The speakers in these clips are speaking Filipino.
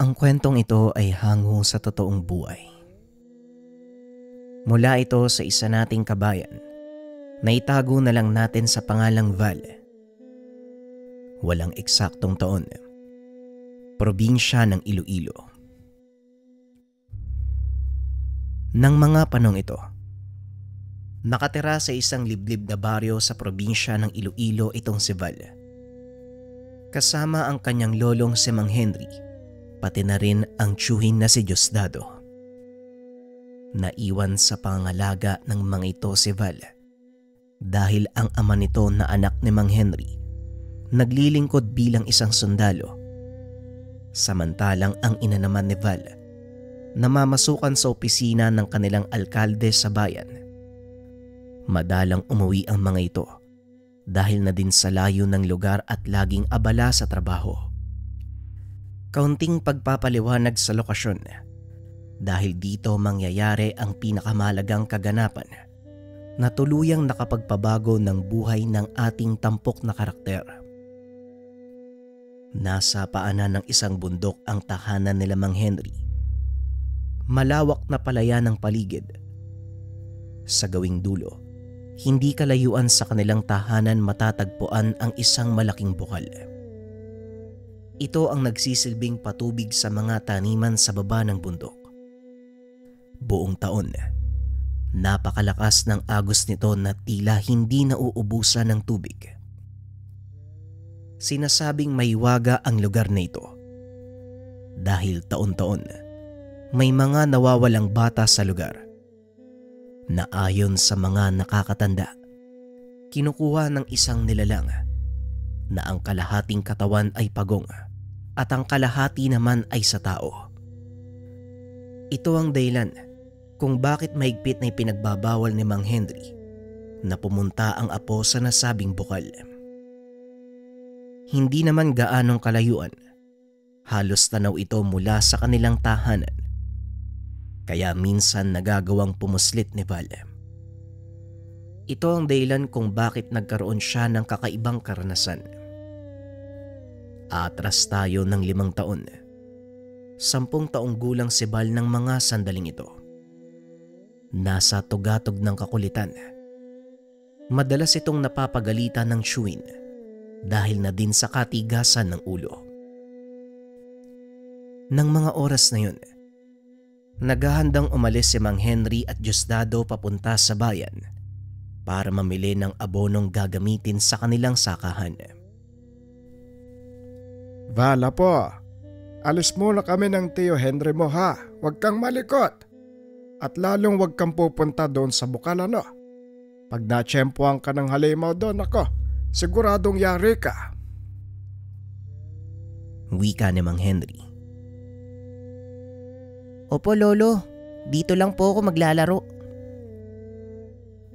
Ang kwentong ito ay hango sa totoong buhay. Mula ito sa isa nating kabayan na itago na lang natin sa pangalang Val. Walang eksaktong taon. Probinsya ng Iloilo. Nang mga panong ito, nakatira sa isang liblib na baryo sa probinsya ng Iloilo itong si Val. Kasama ang kanyang lolong si Mang Henry, pati na rin ang tiyuhin na si Diosdado. Naiwan sa pangangalaga ng mga ito si Val dahil ang ama nito na anak ni Mang Henry naglilingkod bilang isang sundalo, samantalang ang ina naman ni Val namamasukan sa opisina ng kanilang alkalde sa bayan. Madalang umuwi ang mga ito dahil na din sa layo ng lugar at laging abala sa trabaho. Kaunting pagpapaliwanag sa lokasyon dahil dito mangyayari ang pinakamahalagang kaganapan na tuluyang nakapagpabago ng buhay ng ating tampok na karakter. Nasa paanan ng isang bundok ang tahanan nila Mang Henry. Malawak na palayan ng paligid. Sa gawing dulo, hindi kalayuan sa kanilang tahanan matatagpuan ang isang malaking bukal. Ito ang nagsisilbing patubig sa mga taniman sa baba ng bundok. Buong taon, napakalakas ng agos nito na tila hindi nauubusan ng tubig. Sinasabing may waga ang lugar na ito dahil taon-taon may mga nawawalang bata sa lugar na ayon sa mga nakakatanda, kinukuha ng isang nilalang na ang kalahating katawan ay pagong at ang kalahati naman ay sa tao. Ito ang dahilan kung bakit mahigpit na ipinagbabawal ni Mang Henry na pumunta ang apo sa nasabing bukal. Hindi naman gaanong kalayuan, halos tanaw ito mula sa kanilang tahanan, kaya minsan nagagawang pumuslit ni Val. Ito ang dahilan kung bakit nagkaroon siya ng kakaibang karanasan. Atras tayo ng 5 taon. 10 taong gulang si Val ng mga sandaling ito. Nasa tugatog ng kakulitan. Madalas itong napapagalitan ng tiyuhin dahil na din sa katigasan ng ulo. Nang mga oras na yun, naghahandang umalis si Mang Henry at Diosdado papunta sa bayan para mamili ng abonong gagamitin sa kanilang sakahan. Vala po, alis muna kami ng Tio Henry mo ha. Huwag kang malikot. At lalong huwag kang pupunta doon sa bukal ano. Pag natsyempohan ka ng halimaw doon ako, siguradong yari ka. Wika ni Mang Henry. Opo lolo, dito lang po ako maglalaro.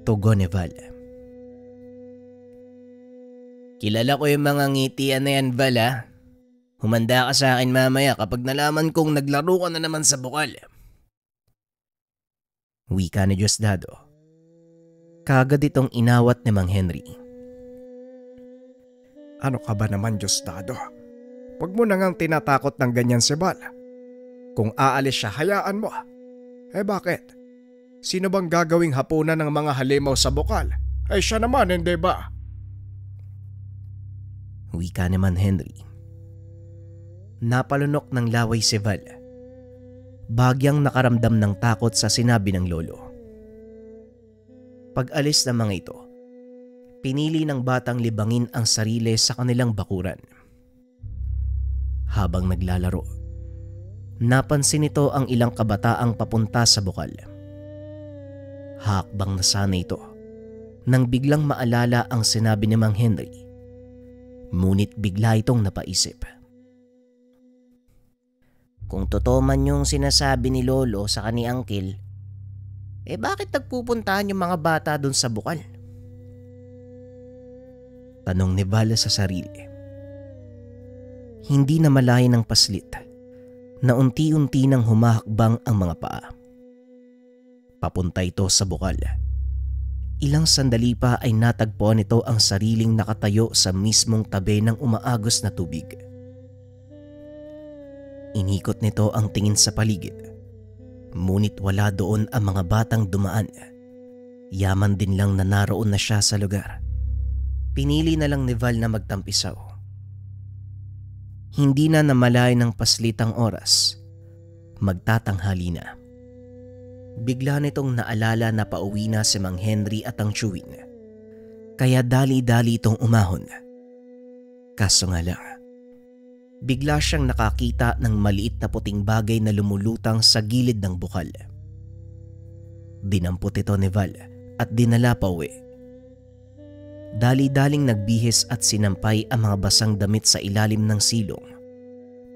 Tugon ni Val. Kilala ko yung mga ngitian na yan, Val ha. Humanda ka sa akin mamaya kapag nalaman kong naglaro ka na naman sa bukal. Wika ni Diosdado. Kagad itong inawat ni Mang Henry. Ano ka ba naman, Diosdado? Huwag mo na ngang tinatakot ng ganyan si Val. Kung aalis siya, hayaan mo. Eh bakit? Sino bang gagawing hapunan ng mga halimaw sa bukal? Ay siya naman, hindi ba? Wika ni Mang Henry. Napalunok ng laway si Val. Bagyang nakaramdam ng takot sa sinabi ng lolo. Pag-alis ng mga ito, pinili ng batang libangin ang sarili sa kanilang bakuran. Habang naglalaro, napansin nito ang ilang kabataang papunta sa bukal. Hakbang na sana ito nang biglang maalala ang sinabi ni Mang Henry. Ngunit bigla itong napaisip. Kung totoo man yung sinasabi ni lolo sa kani Uncle, bakit nagpupuntahan yung mga bata doon sa bukal? Tanong ni Val sa sarili. Hindi na malaya ng paslit na unti-unti nang humahakbang ang mga paa. Papunta ito sa bukal. Ilang sandali pa ay natagpuan nito ang sariling nakatayo sa mismong tabi ng umaagos na tubig. Inikot nito ang tingin sa paligid. Ngunit wala doon ang mga batang dumaan. Yaman din lang na naroon na siya sa lugar. Pinili na lang ni Val na magtampisaw. Hindi na namalay ng paslitang oras. Magtatanghali na. Bigla nitong naalala na pauwi na si Mang Henry at ang Chewin. Kaya dali-dali itong umahon. Kaso nga lang, bigla siyang nakakita ng maliit na puting bagay na lumulutang sa gilid ng bukal. Dinampot ito ni Val at dinala pa uwi. Dali-daling nagbihis at sinampay ang mga basang damit sa ilalim ng silong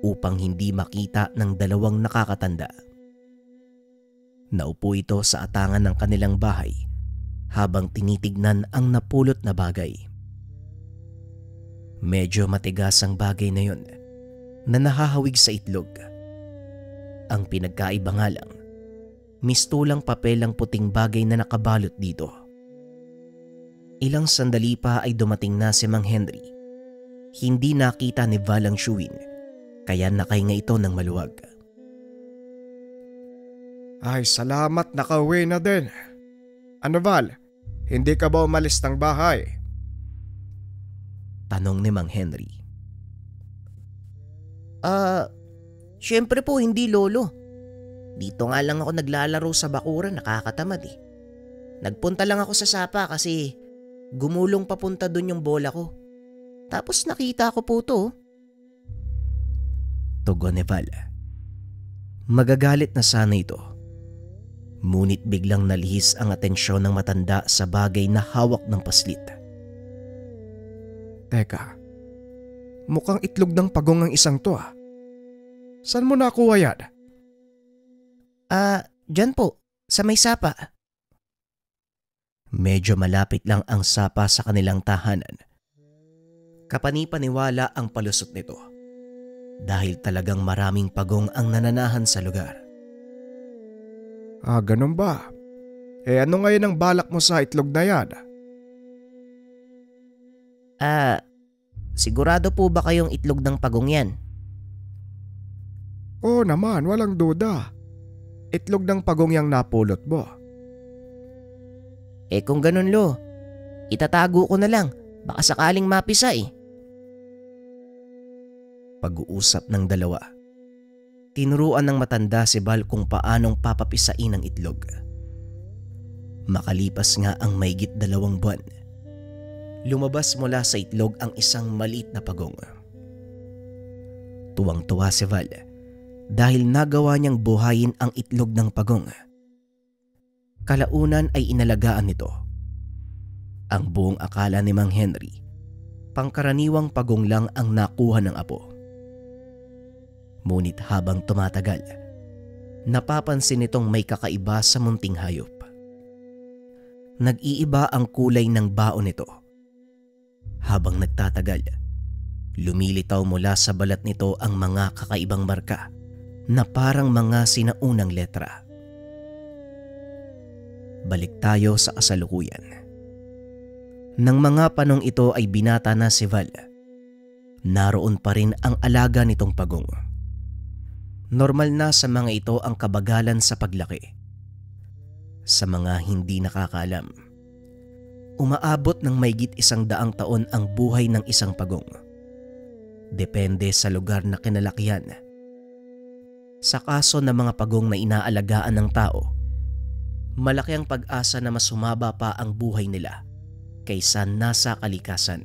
upang hindi makita ng dalawang nakakatanda. Naupo ito sa atangan ng kanilang bahay habang tinitignan ang napulot na bagay. Medyo matigas ang bagay na yon na nahahawig sa itlog. Ang pinagkaiba nga lang, mistulang papel ang puting bagay na nakabalot dito. Ilang sandali pa ay dumating na si Mang Henry. Hindi nakita ni Val ang Chewin, kaya nakahinga ito ng maluwag. Ay, salamat, nakauwi na din. Ano Val, hindi ka ba umalis ng bahay? Tanong ni Mang Henry. Siyempre po hindi lolo. Dito nga lang ako naglalaro sa bakuran, nakakatamad eh. Nagpunta lang ako sa sapa kasi gumulong papunta dun yung bola ko. Tapos nakita ko po to. Tugon ni Val. Magagalit na sana ito. Ngunit biglang nalihis ang atensyon ng matanda sa bagay na hawak ng paslit. Teka, mukhang itlog ng pagong ang isang to ah. Saan mo nakuha yan? Dyan po, sa may sapa. Medyo malapit lang ang sapa sa kanilang tahanan. Kapanipaniwala ang palusot nito dahil talagang maraming pagong ang nananahan sa lugar. Ganun ba? Ano ngayon ang balak mo sa itlog na yan? Sigurado po ba kayong itlog ng pagong yan? Oo naman, walang duda. Itlog ng pagong yang napulot mo. Kung ganun lo, itatago ko na lang. Baka sakaling mapisa eh. Pag-uusap ng dalawa. Tinuruan ng matanda si Val kung paanong papapisain ang itlog. Makalipas nga ang mahigit 2 buwan, lumabas mula sa itlog ang isang maliit na pagong. Tuwang-tuwa si Val dahil nagawa niyang buhayin ang itlog ng pagong. Kalaunan ay inalagaan nito. Ang buong akala ni Mang Henry, pangkaraniwang pagong lang ang nakuha ng apo. Ngunit habang tumatagal, napapansin nitong may kakaiba sa munting hayop. Nag-iiba ang kulay ng baon nito. Habang nagtatagal, lumilitaw mula sa balat nito ang mga kakaibang marka na parang mga sinaunang letra. Balik tayo sa kasalukuyan. Nang mga panong ito ay binata na si Val, naroon pa rin ang alaga nitong pagong. Normal na sa mga ito ang kabagalan sa paglaki. Sa mga hindi nakakaalam, umaabot ng mahigit 100 taon ang buhay ng isang pagong. Depende sa lugar na kinalakihan. Sa kaso ng mga pagong na inaalagaan ng tao, malaki ang pag-asa na mas humaba pa ang buhay nila kaysa nasa kalikasan.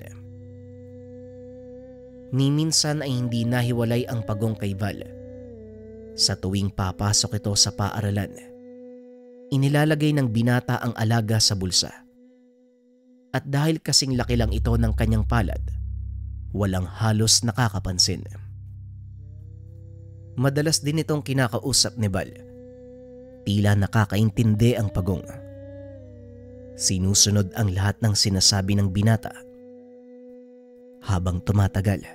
Minsan ay hindi nahiwalay ang pagong kay Val. Sa tuwing papasok ito sa paaralan, inilalagay ng binata ang alaga sa bulsa. At dahil kasing laki lang ito ng kanyang palad, walang halos nakakapansin. Madalas din itong kinakausap ni Val. Tila nakakaintindi ang pagong. Sinusunod ang lahat ng sinasabi ng binata. Habang tumatagal,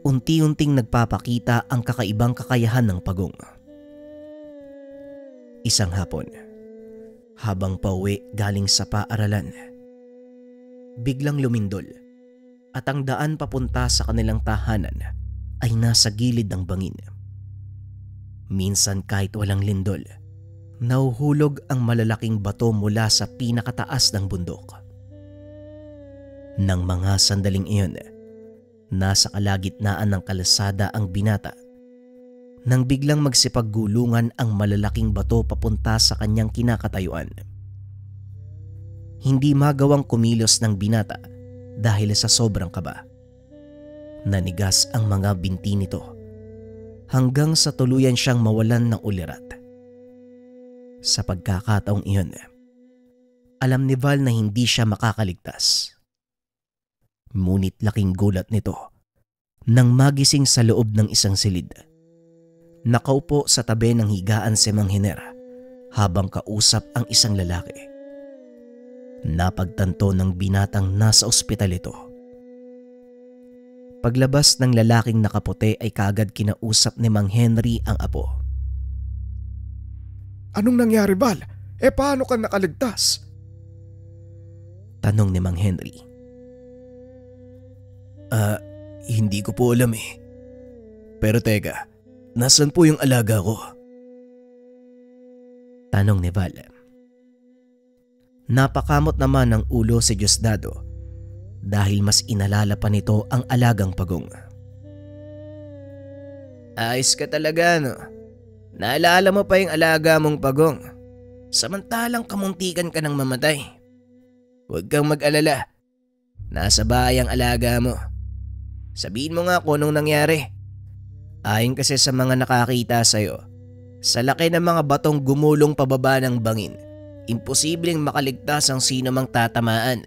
unti-unting nagpapakita ang kakaibang kakayahan ng pagong. Isang hapon, habang pauwi galing sa paaralan, biglang lumindol at ang daan papunta sa kanilang tahanan ay nasa gilid ng bangin. Minsan kahit walang lindol, nahuhulog ang malalaking bato mula sa pinakataas ng bundok. Nang mga sandaling iyon, nasa kalagitnaan ng kalsada ang binata nang biglang magsipaggulungan ang malalaking bato papunta sa kanyang kinakatayuan. Hindi magawang kumilos ng binata dahil sa sobrang kaba. Nanigas ang mga binti nito hanggang sa tuluyan siyang mawalan ng ulirat. Sa pagkakataong iyon, alam ni Val na hindi siya makakaligtas. Ngunit laking gulat nito nang magising sa loob ng isang silid. Nakaupo sa tabi ng higaan si Mang Hiner habang kausap ang isang lalaki. Napagtanto ng binatang nasa ospital ito. Paglabas ng lalaking nakaputi ay kaagad kinausap ni Mang Henry ang apo. Anong nangyari, Val? Paano ka nakaligtas? Tanong ni Mang Henry. Hindi ko po alam eh. Pero teka, nasaan po yung alaga ko? Tanong ni Val. Napakamot naman ng ulo si Diosdado dahil mas inalala pa nito ang alagang pagong. Ayos ka talaga, no? Naalala mo pa yung alaga mong pagong. Samantalang kamuntikan ka ng mamatay. Huwag kang mag-alala. Nasa bahay ang alaga mo. Sabihin mo nga kung anong nangyari. Ayon kasi sa mga nakakita sa'yo, sa laki ng mga batong gumulong pababa ng bangin, imposibleng makaligtas ang sino mang tatamaan.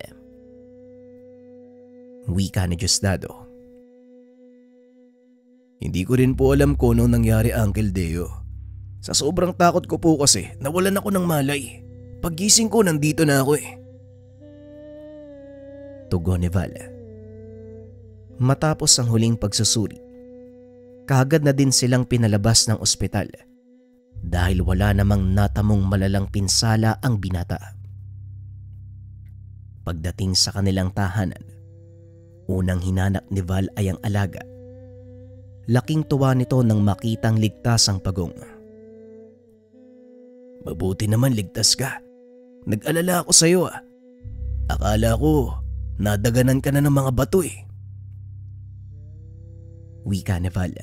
Wika ni Diosdado. Hindi ko rin po alam kung anong nangyari, Uncle Deo. Sa sobrang takot ko po kasi, nawalan ako ng malay. Paggising ko, nandito na ako eh. Tugon ni Val. Matapos ang huling pagsusuri, kaagad na din silang pinalabas ng ospital dahil wala namang natamong malalang pinsala ang binata. Pagdating sa kanilang tahanan, unang hinanap ni Val ay ang alaga. Laking tuwa nito nang makitang ligtas ang pagong. Mabuti naman ligtas ka. Nag-alala ako sa iyo ah. Akala ko nadaganan ka na ng mga bato eh. Wika ni Val.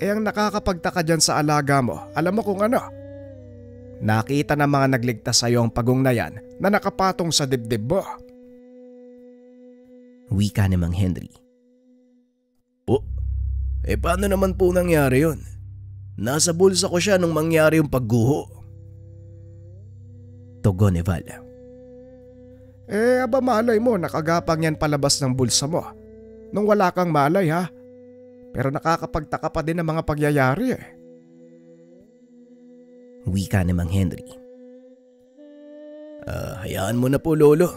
Ang nakakapagtaka dyan sa alaga mo, alam mo kung ano? Nakita ng mga nagligtas sa'yo ang pagong na yan na nakapatong sa dibdib mo. Wika ni Mang Henry. Paano naman po nangyari yun? Nasa bulsa ko siya nung mangyari yung pagguho. Tugon ni Val. Aba malay mo, nakagapang yan palabas ng bulsa mo. Nung wala kang malay ha. Pero nakakapagtaka pa din ang mga pagyayari eh. Wika ni Mang Henry. Hayaan mo na po, Lolo.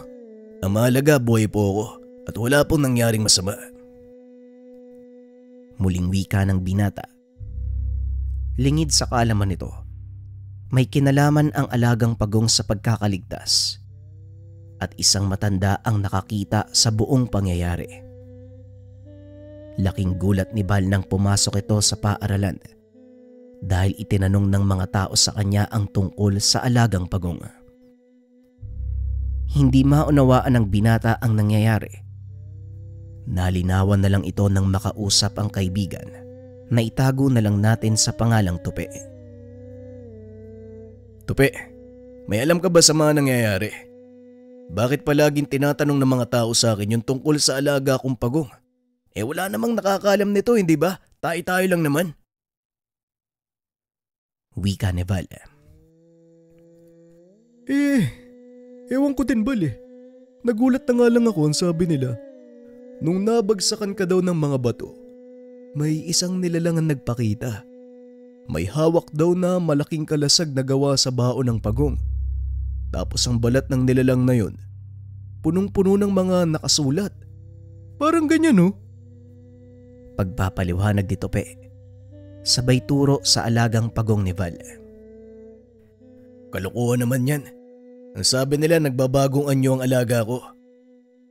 Ang mahalaga, buhay po ako at wala pong nangyaring masama. Muling wika ng binata. Lingid sa kaalaman nito, may kinalaman ang alagang pagong sa pagkakaligtas at isang matanda ang nakakita sa buong pangyayari. Laking gulat ni Val nang pumasok ito sa paaralan dahil itinanong ng mga tao sa kanya ang tungkol sa alagang pagong. Hindi maunawaan ng binata ang nangyayari. Nalinawan na lang ito nang makausap ang kaibigan na itago na lang natin sa pangalang Tupe. Tupe, may alam ka ba sa mga nangyayari? Bakit palaging tinatanong ng mga tao sa akin yung tungkol sa alaga kong pagong? Wala namang nakakaalam nito, hindi ba? Tayo-tayo lang naman. Wika ni Val. Ewan ko din, Val eh. Nagulat na nga lang ako ang sabi nila. Nung nabagsakan ka daw ng mga bato, may isang nilalang ang nagpakita. May hawak daw na malaking kalasag na gawa sa baon ng pagong. Tapos ang balat ng nilalang na yon, punong-puno ng mga nakasulat. Parang ganyan no? Pagpapaliwanag ni Tupe, sabay turo sa alagang pagong ni Val. Kalokohan naman yan. Ang sabi nila nagbabagong anyo ang alaga ko.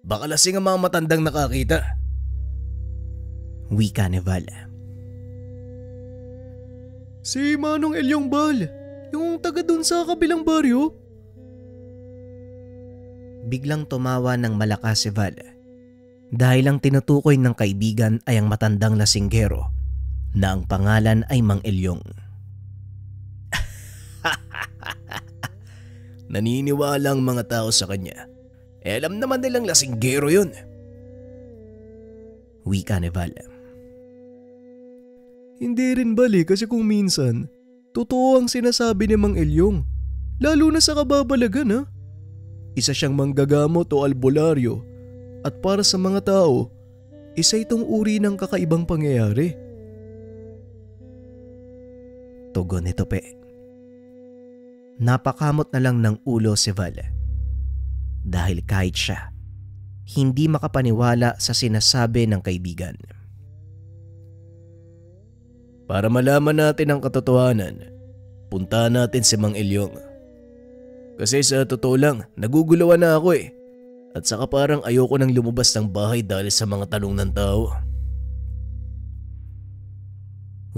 Baka lasing ang mga matandang nakakita. Wika ni Val. Si Manong Elyong Bal, yung taga dun sa kabilang baryo. Biglang tumawa ng malakas si Val dahil ang tinutukoy ng kaibigan ay ang matandang lasinggero na ang pangalan ay Mang Elyong. Naniniwala ang mga tao sa kanya. Alam naman nilang lasinggero yun. Wika ni Val. Hindi rin bali kasi kung minsan, totoo ang sinasabi ni Mang Elyong. Lalo na sa kababalagan ha. Isa siyang manggagamot o albularyo at para sa mga tao, isa itong uri ng kakaibang pangyayari. Tugon ni Tope. Napakamot na lang ng ulo si Val dahil kahit siya, hindi makapaniwala sa sinasabi ng kaibigan. Para malaman natin ang katotohanan, puntahan natin si Mang Elyong. Kasi sa totoo lang, naguguluhan na ako eh. At saka parang ayoko nang lumabas ng bahay dahil sa mga tanong ng tao.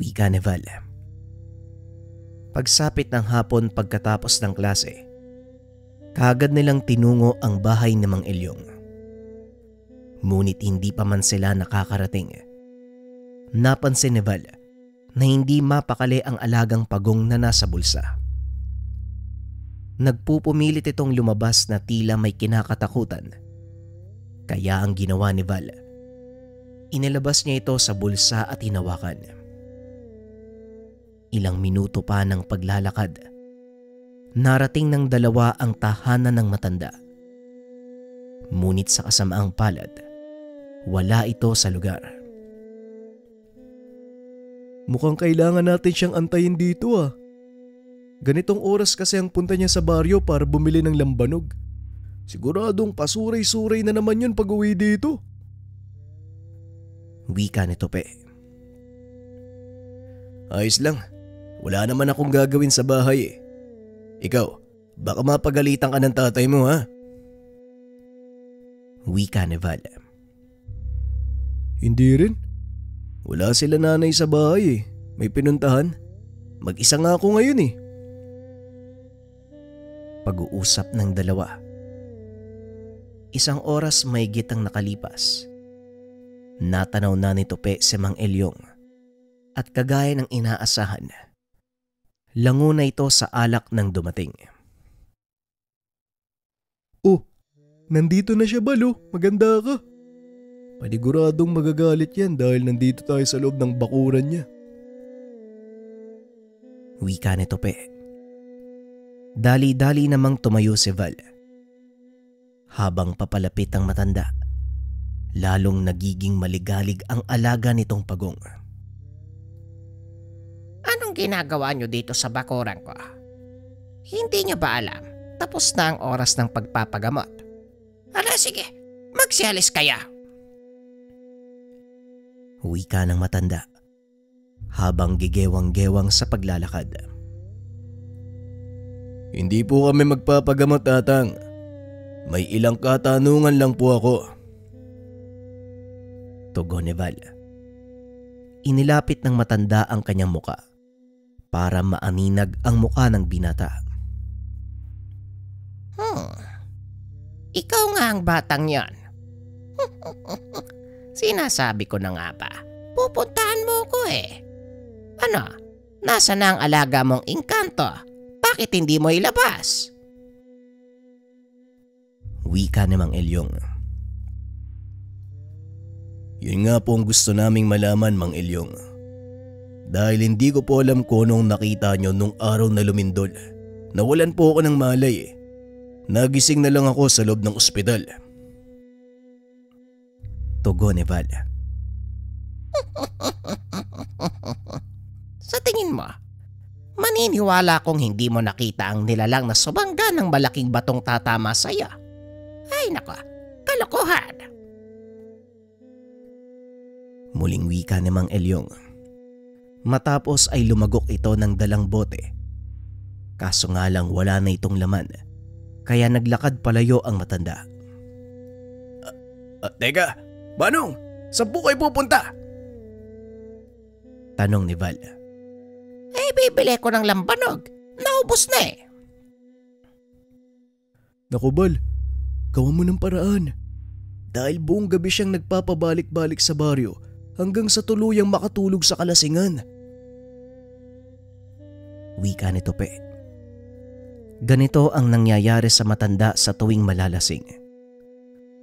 Wika ni Val. Pagsapit ng hapon pagkatapos ng klase, kaagad nilang tinungo ang bahay ni Mang Elyong. Ngunit hindi pa man sila nakakarating. Napansin ni Val na hindi mapakali ang alagang pagong na nasa bulsa. Nagpupumilit itong lumabas na tila may kinakatakutan. Kaya ang ginawa ni Val, inilabas niya ito sa bulsa at hinawakan. Ilang minuto pa ng paglalakad, narating ng dalawa ang tahanan ng matanda. Ngunit sa kasamaang palad, wala ito sa lugar. Mukhang kailangan natin siyang antayin dito ah. Ganitong oras kasi ang punta niya sa baryo para bumili ng lambanog. Siguradong pasuray-suray na naman yun pag uwi dito. Wika ni Tope. Ayos lang. Wala naman akong gagawin sa bahay eh. Ikaw, baka mapagalitan ka ng tatay mo ha? Wika ni Val. Hindi rin. Wala sila nanay sa bahay eh. May pinuntahan. Mag-isa nga ako ngayon eh. Pag-uusap ng dalawa. Isang oras mahigit ang nakalipas. Natanaw na ni Tope si Mang Elyong at kagaya ng inaasahan, lango na ito sa alak ng dumating. Oh, nandito na siya Balo. Maganda ka. Paniguradong magagalit yan dahil nandito tayo sa loob ng bakuran niya. Wika ni Tope. Dali-dali namang tumayo si Val. Habang papalapit ang matanda, lalong nagiging maligalig ang alaga nitong pagong. Anong ginagawa niyo dito sa bakuran ko? Hindi niyo ba alam? Tapos na ang oras ng pagpapagamot. Ala sige, magsialis kaya. Wika ng matanda habang gigewang-gewang sa paglalakad. Hindi po kami magpapagamot, Tatang. May ilang katanungan lang po ako. Tugon ni Val. Inilapit ng matanda ang kanyang muka para maaninag ang muka ng binata. Ikaw nga ang batang yan. Sinasabi ko na nga ba, pupuntahan mo ko eh. Ano, nasa na ang alaga mong engkanto? Bakit hindi mo ilabas? Wika ni Mang Elyong. Yun nga po ang gusto naming malaman, Mang Elyong. Dahil hindi ko po alam kung anong nakita nyo nung araw na lumindol. Nawalan po ako ng malay eh. Nagising na lang ako sa loob ng ospital. Tugon ni Val. Sa tingin mo, maniniwala kong hindi mo nakita ang nilalang na subangga ng malaking batong tatama sa'yo. Ay nako, kalokohan. Muling wika ni Mang Elyong. Matapos ay lumagok ito ng dalang bote. Kaso nga lang wala na itong laman, kaya naglakad palayo ang matanda. Teka, Manong, saan po kayo pupunta? Tanong ni Val. Eh Pambibili ko ng lambanog. Naubos na eh. Naku Bal, gawa mo ng paraan. Dahil buong gabi siyang nagpapabalik-balik sa baryo hanggang sa tuluyang makatulog sa kalasingan. Wika ni Tope. Ganito ang nangyayari sa matanda sa tuwing malalasing.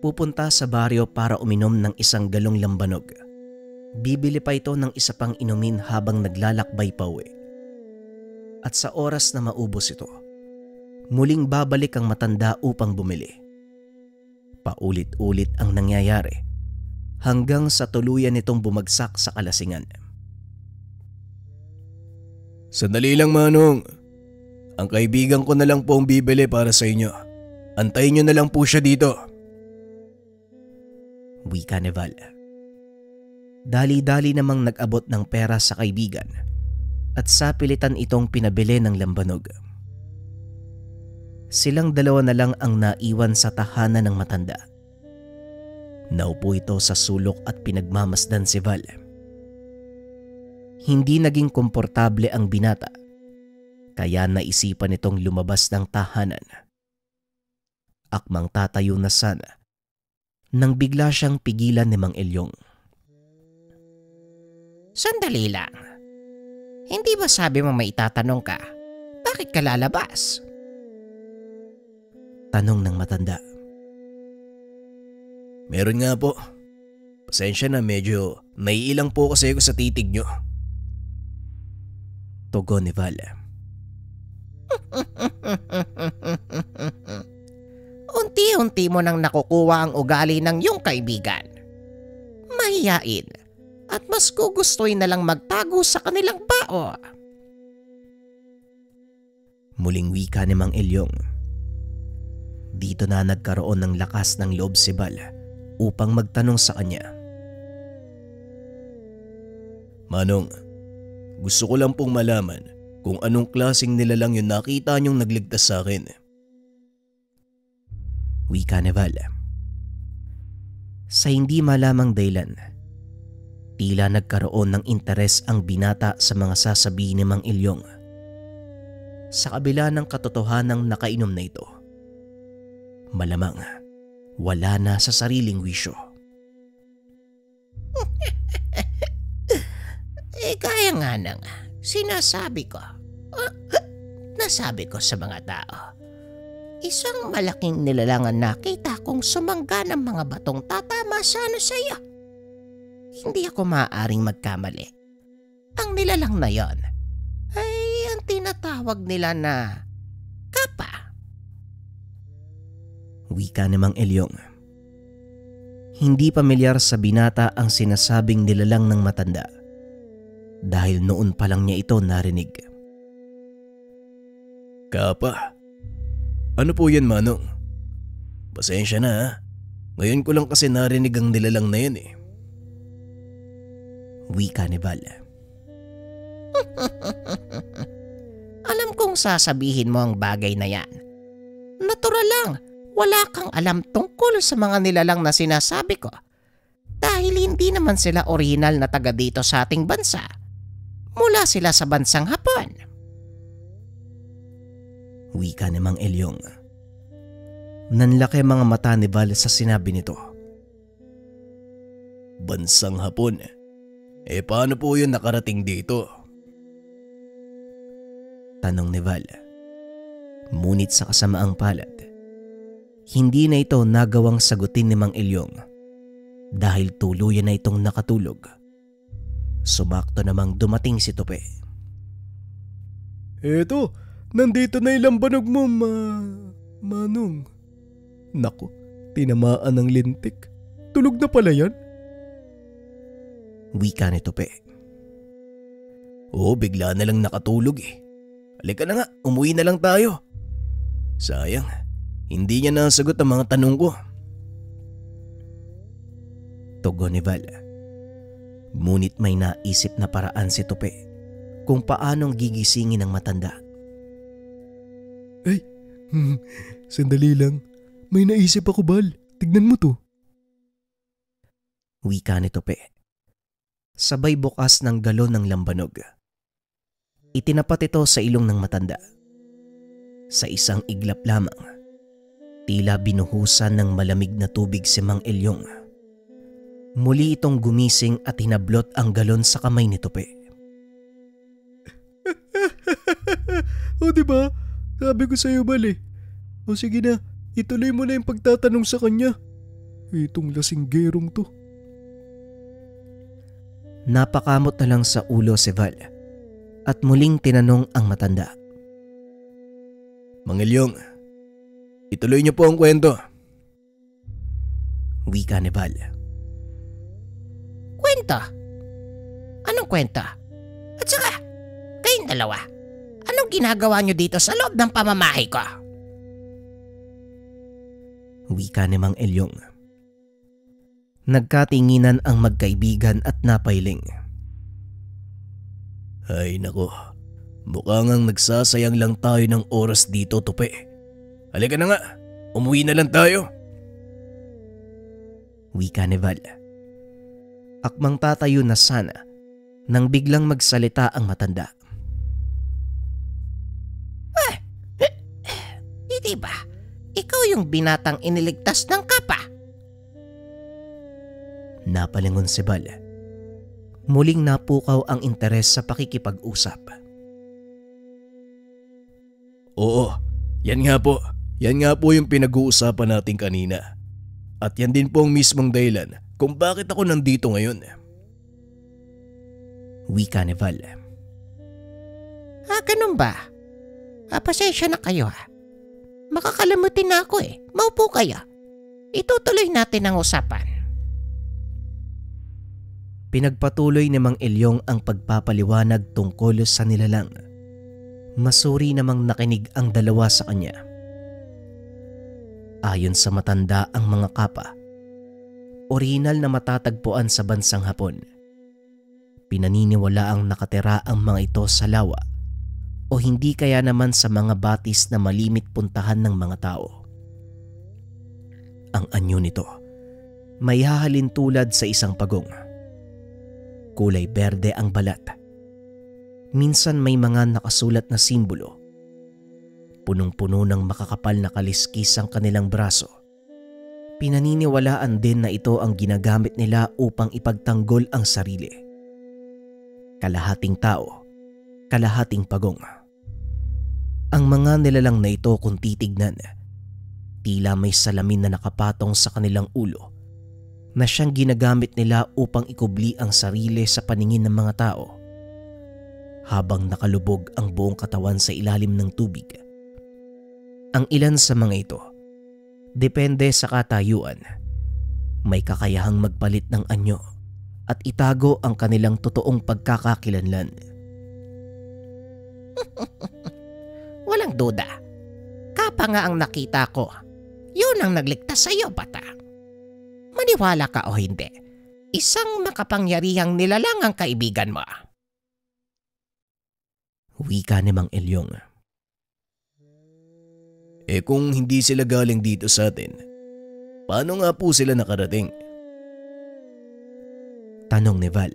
Pupunta sa baryo para uminom ng isang galong lambanog. Bibili pa ito ng isa pang inumin habang naglalakbay pa uwi. At sa oras na maubos ito, muling babalik ang matanda upang bumili. Paulit-ulit ang nangyayari hanggang sa tuluyan nitong bumagsak sa kalasingan. Sandali lang Manong. Ang kaibigan ko na lang po ang bibili para sa inyo. Antayin nyo na lang po siya dito. Wika ni Val. Dali-dali namang nag-abot ng pera sa kaibigan at sa pilitan itong pinabili ng lambanog. Silang dalawa na lang ang naiwan sa tahanan ng matanda. Naupo ito sa sulok at pinagmamasdan si Val. Hindi naging komportable ang binata, kaya naisipan nitong lumabas ng tahanan. Akmang tatayo na sana nang bigla siyang pigilan ni Mang Elyong. Sandali lang. Hindi ba sabi mo may itatanong ka? Bakit ka lalabas? Tanong ng matanda. Meron nga po. Pasensya na, medyo naiilang po kasi ako sa titig nyo. Tugon ni Val. Unti-unti mo nang nakukuha ang ugali ng iyong kaibigan. Mahiyain at mas gugustuhin na lang magtago sa kanilang bao. Muling wika ni Mang Elyong. Dito na nagkaroon ng lakas ng loob si Val upang magtanong sa kanya. Manong, gusto ko lang pong malaman kung anong klaseng nilalang yung nakita niyong nagligtas sa akin. Wika ni Val. Sa hindi malamang dahilan, tila nagkaroon ng interes ang binata sa mga sasabihin ni Mang Elyong. Sa kabila ng katotohanang nakainom na ito, malamang wala na sa sariling wisyo. Kaya nga nang nasabi ko sa mga tao. Isang malaking nilalangan nakita kong sumangga ng mga batong tatama sana sa iyo. Hindi ako maaaring magkamali. Ang nilalang na yon ay ang tinatawag nila na kapa. Wika ni Mang Elyong. Hindi pamilyar sa binata ang sinasabing nilalang ng matanda dahil noon pa lang niya ito narinig. Kapa? Ano po yan Manong? Pasensya na ha. Ngayon ko lang kasi narinig ang nilalang na yan eh. Wika ni Val. Alam kong sasabihin mo ang bagay na yan. Natural lang. Wala kang alam tungkol sa mga nilalang na sinasabi ko dahil hindi naman sila orihinal na taga dito sa ating bansa. Mula sila sa bansang Hapon. Wika ni Mang Elyong. Nanlaki mga mata ni Val sa sinabi nito. Bansang Hapon? Paano po yun nakarating dito? Tanong ni Val. Ngunit sa kasamaang palad, hindi na ito nagawang sagutin ni Mang Elyong dahil tuluyan na itong nakatulog. Sumakto namang dumating si Tope. Eto, nandito na yung lambanog mo, Manong. Naku, tinamaan ng lintik. Tulog na pala yan? Wika ni Tope. Oo, bigla na lang nakatulog eh. Halika na nga, umuwi na lang tayo. Sayang, hindi niya nasagot ang mga tanong ko. Tugon ni Val. Ngunit may naisip na paraan si Tope kung paanong gigisingin ang matanda. Ay, sandali lang. May naisip ako, Bal. Tignan mo to. Wika ni Tope. Sabay bukas ng galon ng lambanog. Itinapat ito sa ilong ng matanda. Sa isang iglap lamang, tila binuhusan ng malamig na tubig si Mang Elyong. Muli itong gumising at hinablot ang galon sa kamay ni Tupi. O diba? Sabi ko sa'yo, Bal. O sige na, ituloy mo na yung pagtatanong sa kanya. Itong lasinggerong to. Napakamot na lang sa ulo si Val at muling tinanong ang matanda. Mang Elyong, ituloy niyo po ang kwento. Wika ni Val. Kwenta? Anong kwenta? At saka, kayong dalawa, anong ginagawa nyo dito sa loob ng pamamahay ko? Wika ni Mang Elyong. Nagkatinginan ang magkaibigan at napailing. Ay nako, mukhang ang nagsasayang lang tayo ng oras dito, Tupi. Halika na nga, umuwi na lang tayo. Wika ni Val. Akmang tatayo na sana nang biglang magsalita ang matanda. Hindi ba? Ikaw yung binatang iniligtas ng kapa. Napalingon si Val. Muling napukaw ang interes sa pakikipag-usap. Oo, yan nga po. Yan nga po yung pinag-uusapan natin kanina. At yan din po ang mismong dahilan kung bakit ako nandito ngayon. Wika ni Val. Ganun ba? Pasensya na kayo ha. Makakalamutin na ako eh. Maupo kayo. Itutuloy natin ang usapan. Pinagpatuloy ni Mang Elyong ang pagpapaliwanag tungkol sa nilalang. Masuri namang nakinig ang dalawa sa kanya. Ayon sa matanda ang mga kapa, orihinal na matatagpuan sa bansang Hapon. Pinaniniwala ang nakatira ang mga ito sa lawa o hindi kaya naman sa mga batis na malimit puntahan ng mga tao. Ang anyo nito may hahalin tulad sa isang pagong. Kulay berde ang balat. Minsan may mga nakasulat na simbolo. Punong-puno ng makakapal na kaliskis ang kanilang braso. Pinaniniwalaan din na ito ang ginagamit nila upang ipagtanggol ang sarili. Kalahating tao, kalahating pagong. Ang mga nilalang na ito kung titignan, tila may salamin na nakapatong sa kanilang ulo na siyang ginagamit nila upang ikubli ang sarili sa paningin ng mga tao. Habang nakalubog ang buong katawan sa ilalim ng tubig. Ang ilan sa mga ito, depende sa katayuan, may kakayahang magpalit ng anyo at itago ang kanilang totoong pagkakakilanlan. Walang duda. Kapa nga ang nakita ko. Yun ang nagligtas sa iyo, bata. Maniwala ka o hindi, isang makapangyarihang nilalang ang kaibigan mo. Wika ni Mang Elyong. Kung hindi sila galing dito sa atin, paano nga po sila nakarating? Tanong ni Val.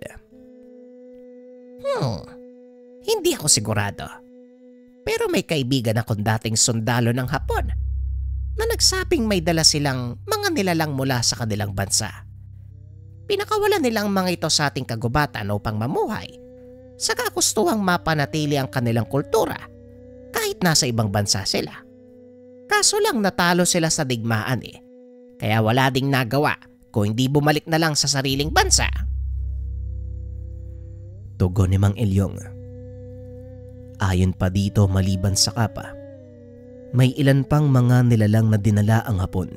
Hindi ako sigurado. Pero may kaibigan akong dating sundalo ng Hapon na nagsabing may dala silang mga nilalang mula sa kanilang bansa. Pinakawalan nilang mga ito sa ating kagubatan upang mamuhay sa kagustuhang mapanatili ang kanilang kultura kahit nasa ibang bansa sila. Kaso lang natalo sila sa digmaan kaya wala ding nagawa kung hindi bumalik na lang sa sariling bansa. Tugon ni Mang Elyong. Ayon pa dito maliban sa kapa, may ilan pang mga nilalang na dinala ang Hapon.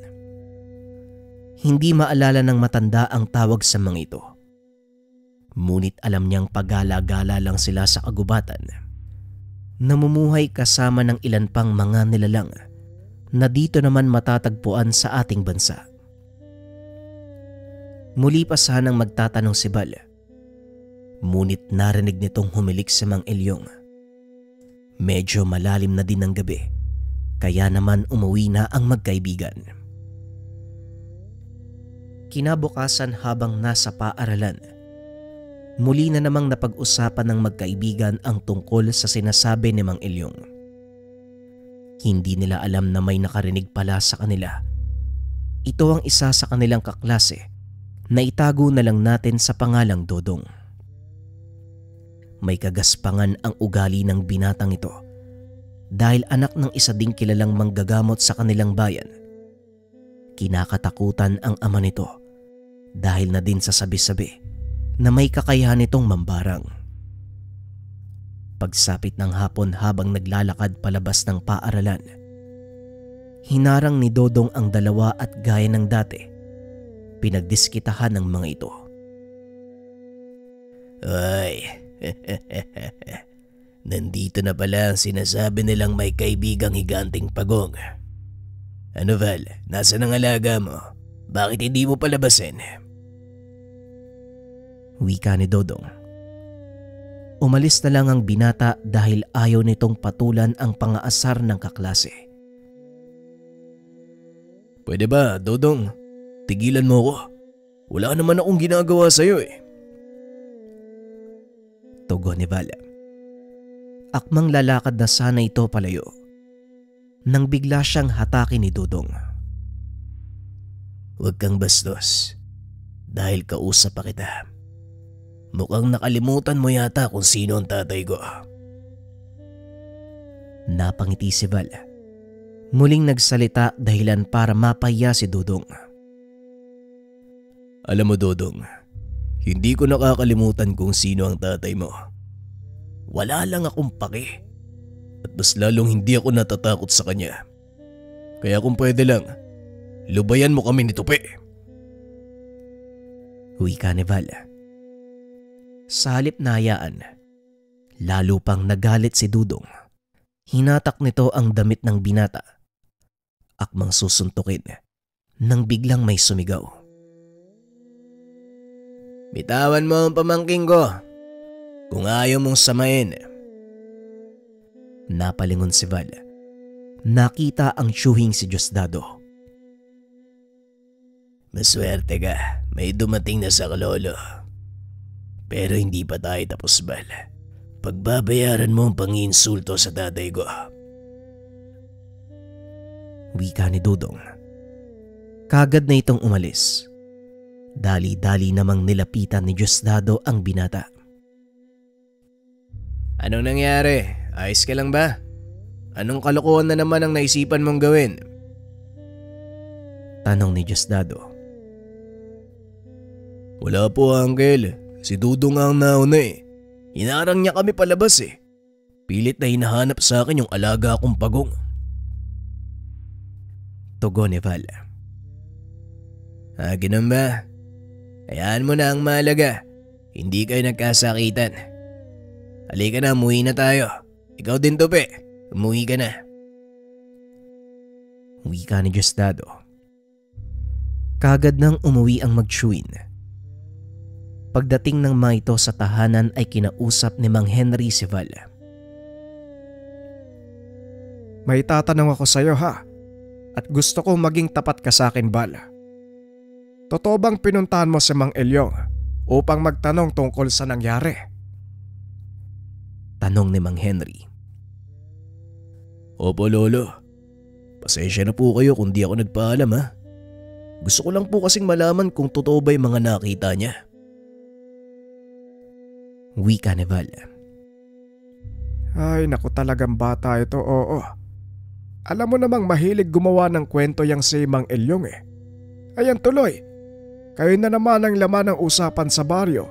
Hindi maalala ng matanda ang tawag sa mga ito. Ngunit alam niyang pagala-gala lang sila sa kagubatan. Namumuhay kasama ng ilan pang mga nilalang na dito naman matatagpuan sa ating bansa. Muli pa sanang magtatanong si Val. Ngunit narinig nitong humilik si Mang Elyong. Medyo malalim na din ang gabi, kaya naman umuwi na ang magkaibigan. Kinabukasan habang nasa paaralan, muli na namang napag-usapan ng magkaibigan ang tungkol sa sinasabi ni Mang Ilyong. Hindi nila alam na may nakarinig pala sa kanila. Ito ang isa sa kanilang kaklase na itago na lang natin sa pangalang Dodong. May kagaspangan ang ugali ng binatang ito dahil anak ng isa ding kilalang manggagamot sa kanilang bayan. Kinakatakutan ang ama nito dahil na din sa sabi-sabi na may kakayahan nitong mambarang. Pagsapit ng hapon habang naglalakad palabas ng paaralan, hinarang ni Dodong ang dalawa at gaya ng dati, pinagdiskitahan ng mga ito. Ay, nandito na pala ang sinasabi nilang may kaibigang higanting pagong. Ano Val, nasaan ang alaga mo? Bakit hindi mo palabasin? Wika ni Dodong. Umalis na lang ang binata dahil ayaw nitong patulan ang pangaasar ng kaklase. Pwede ba, Dodong? Tigilan mo ko. Wala naman akong ginagawa sa'yo eh. Tugon ni Val. Akmang lalakad na sana ito palayo nang bigla siyang hatakin ni Dodong. Huwag kang bastos dahil kausap pa kita. Mukhang nakalimutan mo yata kung sino ang tatay ko. Napangiti si Val. Muling nagsalita dahilan para mapahiya si Dodong. Alam mo Dodong, hindi ko nakakalimutan kung sino ang tatay mo. Wala lang akong pake. At mas lalong hindi ako natatakot sa kanya. Kaya kung pwede lang, lubayan mo kami ni Tupi. Wika ni Val. Sa halip na hayaan, lalo pang nagalit si Dudong. Hinatak nito ang damit ng binata. Akmang susuntukin nang biglang may sumigaw. Bitawan mo ang pamangking ko kung ayaw mong samain. Napalingon si Val. Nakita ang tiyuhing si Diosdado. Maswerte ka, may dumating na sa kalolo. Pero hindi pa tayo tapos, Val. Pagbabayaran mo ang pang-insulto sa tatay ko. Wika ni Dudong. Kagad na itong umalis. Dali-dali namang nilapitan ni Diosdado ang binata. Anong nangyari? Ayos ka lang ba? Anong kalokohan na naman ang naisipan mong gawin? Tanong ni Diosdado. Wala po, Uncle. Si Dudong nga ang nauna eh. Hinarang niya kami palabas eh. Pilit na hinahanap sa akin yung alaga akong pagong. Tugon ni Val. Ganun ba? Hayaan mo na ang mahalaga. Hindi kayo nagkasakitan. Halika na, umuwi na tayo. Ikaw din, Tupi. Umuwi ka na. Wika ni Diosdado. Kagad nang umuwi ang magtsuin. Pagdating ng mga ito sa tahanan ay kinausap ni Mang Henry si Val. May tatanong ako sa iyo ha. At gusto ko maging tapat ka sa akin, Val. Totoo bang pinuntahan mo si Mang Ilyong upang magtanong tungkol sa nangyari? Tanong ni Mang Henry. Opo, Lolo. Pasensya na po kayo kung di ako nagpaalam ha. Gusto ko lang po kasing malaman kung totoo ba yung mga nakita niya. Wika ni Val. Ay, naku talagang bata ito, oo. Alam mo namang mahilig gumawa ng kwento yang si Mang Ilyong eh. Ayan tuloy, kayo na naman ang laman ng usapan sa baryo.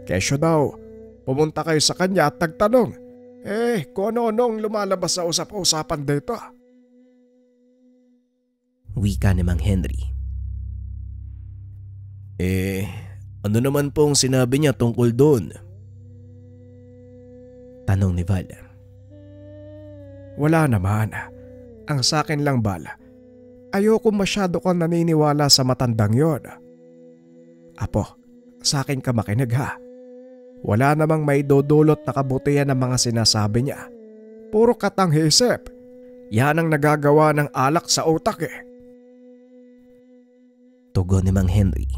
Kesyo daw, pumunta kayo sa kanya at nagtanong. Kung ano-anong lumalabas sa usap-usapan dito. Wika ni Mang Henry. Ano naman pong sinabi niya tungkol doon? Tanong ni Val. Wala naman. Ang sakin lang, Val, ayoko masyado kang naniniwala sa matandang yon. Apo, sakin ka makinig ha. Wala namang may dudulot na kabutihan ng mga sinasabi niya. Puro katanghisip. Yan ang nagagawa ng alak sa utak eh. Tugon ni Mang Henry.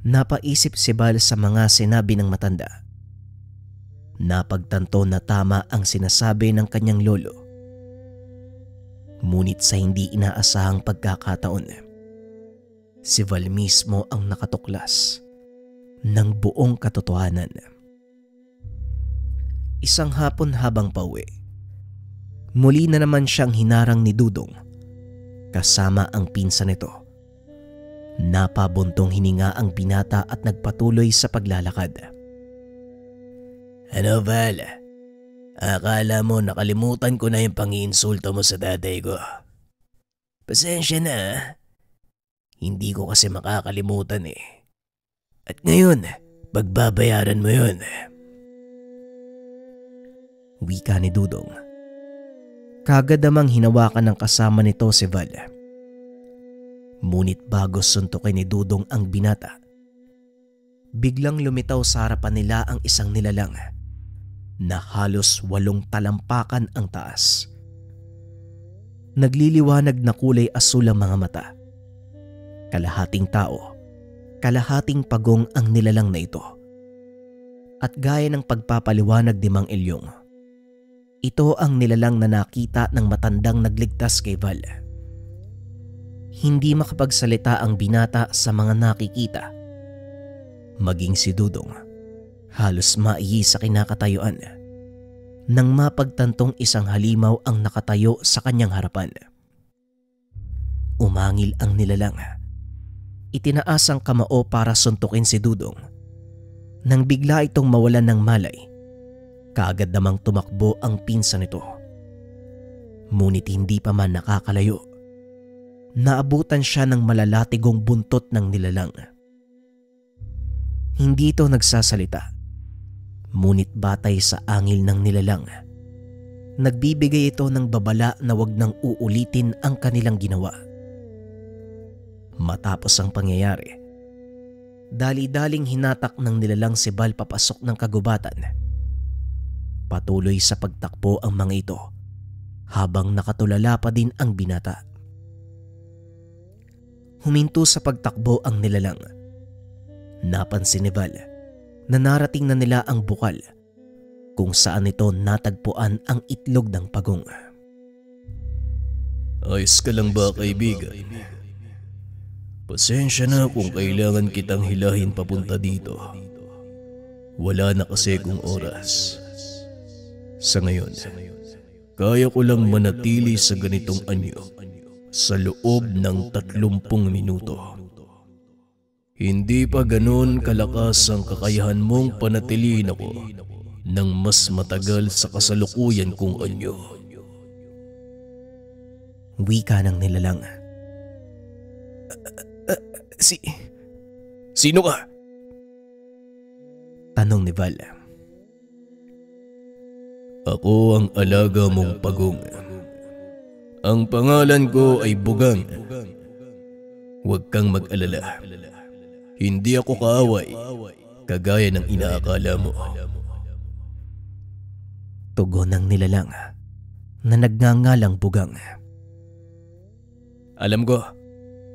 Napaisip si Val sa mga sinabi ng matanda. Napagtanto na tama ang sinasabi ng kanyang lolo. Ngunit sa hindi inaasahang pagkakataon, si Val mismo ang nakatuklas ng buong katotohanan. Isang hapon habang pauwi, muli na naman siyang hinarang ni Dudong kasama ang pinsan nito. Napabuntong hininga ang binata at nagpatuloy sa paglalakad. Ano Val? Akala mo nakalimutan ko na yung pang-iinsulto mo sa tatay ko. Pasensya na. Hindi ko kasi makakalimutan eh. At ngayon, pagbabayaran mo yun. Wika ni Dudong. Kagad namang hinawakan ng kasama nito si Val. Ngunit bago suntukin ni Dudong ang binata, biglang lumitaw sa harapan nila ang isang nilalang na halos 8 talampakan ang taas. Nagliliwanag na kulay asul ang mga mata. Kalahating tao, kalahating pagong ang nilalang na ito. At gaya ng pagpapaliwanag ni Mang Elyong, ito ang nilalang na nakita ng matandang nagligtas kay Val. Hindi makapagsalita ang binata sa mga nakikita. Maging si Dudong, halos maiyi sa kinakatayuan nang mapagtantong isang halimaw ang nakatayo sa kanyang harapan. Umangil ang nilalang. Itinaas ang kamao para suntukin si Dudong. Nang bigla itong mawalan ng malay, kaagad namang tumakbo ang pinsan nito. Ngunit hindi pa man nakakalayo, naabutan siya ng malalatigong buntot ng nilalang. Hindi ito nagsasalita, ngunit batay sa angil ng nilalang, nagbibigay ito ng babala na wag nang uulitin ang kanilang ginawa. Matapos ang pangyayari, dali-daling hinatak ng nilalang si Val papasok ng kagubatan. Patuloy sa pagtakbo ang mga ito habang nakatulala pa din ang binata. Huminto sa pagtakbo ang nilalang. Napansin ni Val na narating na nila ang bukal kung saan ito natagpuan ang itlog ng pagong. Ayos ka lang ba, kaibigan? Pasensya na kung kailangan kitang hilahin papunta dito. Wala na kasi kung oras. Sa ngayon, kaya ko lang manatili sa ganitong anyo sa loob ng 30 minuto. Hindi pa ganoon kalakas ang kakayahan mong panatilihin ako ng mas matagal sa kasalukuyan kong anyo. Wika ng nilalang. Sino ka? Tanong ni Val. Ako ang alaga mong pagong. Ang pangalan ko ay Bugang. Huwag kang mag-alala. Hindi ako kaaway, kagaya ng inaakala mo. Tugon ng nilalang na nagngangalang Bugang. Alam ko,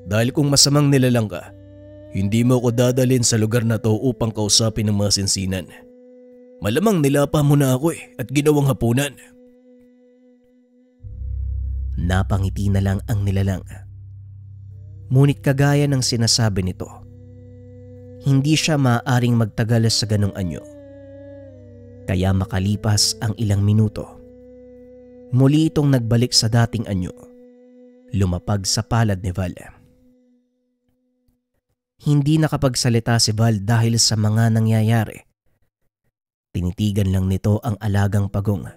dahil kung masamang nilalang ka, hindi mo ako dadalhin sa lugar na to upang kausapin ng mga sinsinan. Malamang nilapa mo na ako at ginawang hapunan. Napangiti na lang ang nilalang. Ngunit kagaya ng sinasabi nito, hindi siya maaaring magtagal sa ganong anyo. Kaya makalipas ang ilang minuto, muli itong nagbalik sa dating anyo, lumapag sa palad ni Val. Hindi nakapagsalita si Val dahil sa mga nangyayari. Tinitigan lang nito ang alagang pagong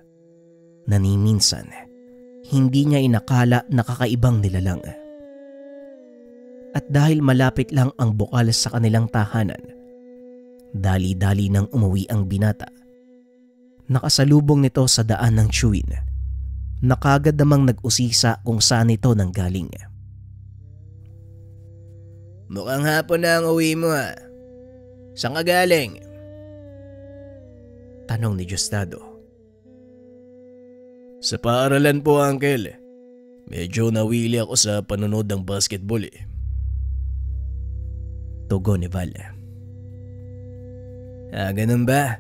na ni minsan hindi niya inakala na kakaibang nilalang. At dahil malapit lang ang bukal sa kanilang tahanan, dali-dali nang umuwi ang binata. Nakasalubong nito sa daan ng tsuwin na kagad namang nag-usisa kung saan ito nanggaling. Mukhang hapon na ang uwi mo ha. Saan ka galing? Tanong ni Diosdado. Sa paaralan po, Uncle. Medyo nawili ako sa panonood ng basketball eh. Tugon ni Val. Ganun ba?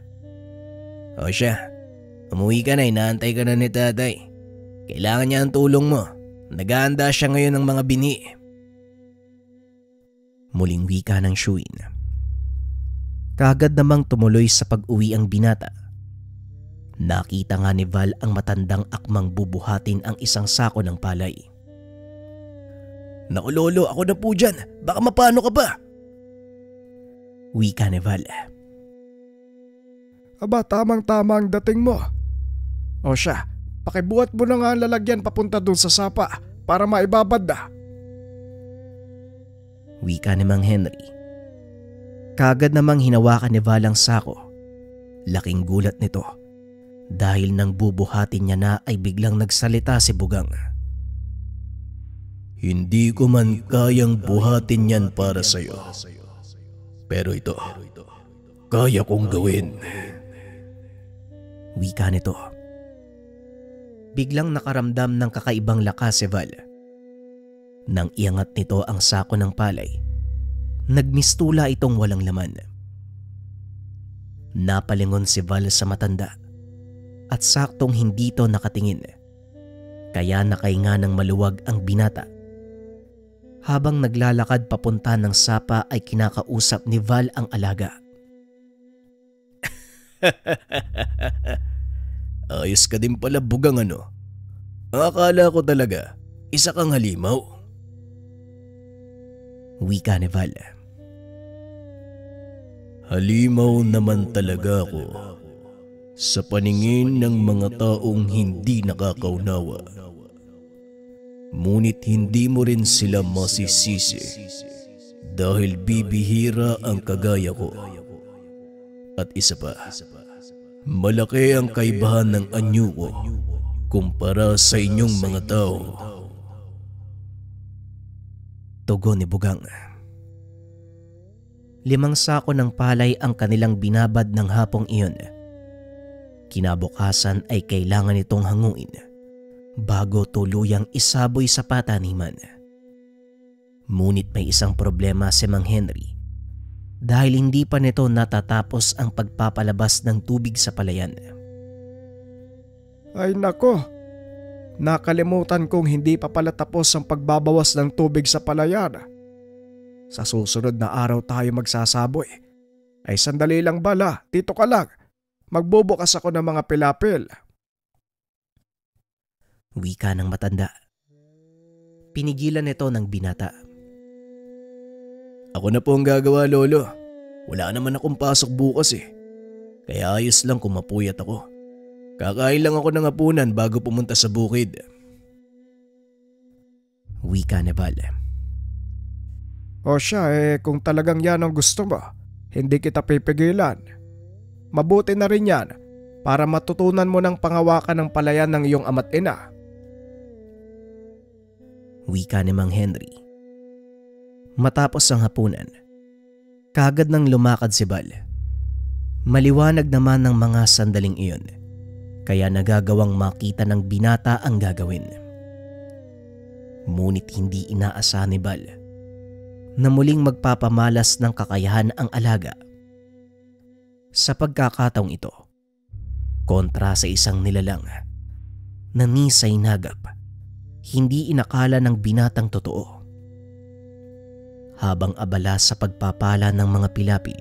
O siya, umuwi ka na, inaantay ka na ni tatay. Kailangan niya ang tulong mo. Naghahanda siya ngayon ng mga bini. Muling wika ng Shuin. Kaagad namang tumuloy sa pag-uwi ang binata. Nakita nga ni Val ang matandang akmang bubuhatin ang isang sako ng palay. Naku lolo, ako na po dyan. Baka mapano ka ba? Wika ni Val. Aba, tamang-tama ang dating mo. O siya, pakibuhat mo na nga ang lalagyan papunta dun sa sapa para maibabad na. Wika ni Mang Henry. Kaagad namang hinawakan ni Val ang sako. Laking gulat nito dahil nang bubuhatin niya na ay biglang nagsalita si Bugang. Hindi ko man kayang buhatin yan para sa'yo. Pero ito, kaya kong gawin. Wika nito. Biglang nakaramdam ng kakaibang lakas si Val. Nang iangat nito ang sako ng palay, nagmistula itong walang laman. Napalingon si Val sa matanda at saktong hindi ito nakatingin. Kaya nakahinga ng maluwag ang binata. Habang naglalakad papunta ng sapa ay kinakausap ni Val ang alaga. Ayos ka din pala Bugang ano. Akala ko talaga, isa kang halimaw. Wika ni Val. Halimaw naman talaga ako sa paningin ng mga taong hindi nakakaunawa. Ngunit hindi mo rin sila masisisi dahil bibihira ang kagaya ko. At isa pa, malaki ang kaibahan ng anyo ko kumpara sa inyong mga tao. Tugon ni Bugang. 5 sako ng palay ang kanilang binabad ng hapong iyon. Kinabukasan ay kailangan itong hanguin bago tuluyang isaboy sa pataniman. Ngunit may isang problema si Mang Henry dahil hindi pa nito natatapos ang pagpapalabas ng tubig sa palayan. Ay nako, nakalimutan kong hindi pa pala tapos ang pagbabawas ng tubig sa palayan. Sa susunod na araw tayo magsasaboy. Ay sandali lang bala, dito ka lang. Magbubukas ako ng mga pilapil. Wika ng matanda. Pinigilan nito ng binata. Ako na po ang gagawa lolo. Wala naman akong pasok bukas eh. Kaya ayos lang kung mapuyat ako. Kakain lang ako ng hapunan bago pumunta sa bukid. Wika ni Val. O siya, kung talagang yan ang gusto mo, hindi kita pipigilan. Mabuti na rin yan para matutunan mo ng pangawakan ng palayan ng iyong ama't ina. Wika ni Mang Henry. Matapos ang hapunan, kaagad nang lumakad si Val. Maliwanag naman ng mga sandaling iyon, kaya nagagawang makita ng binata ang gagawin. Ngunit hindi inaasahan ni Val na muling magpapamalas ng kakayahan ang alaga. Sa pagkakataong ito, kontra sa isang nilalang na nisay nagap, hindi inakala ng binatang totoo. Habang abala sa pagpapala ng mga pilapil,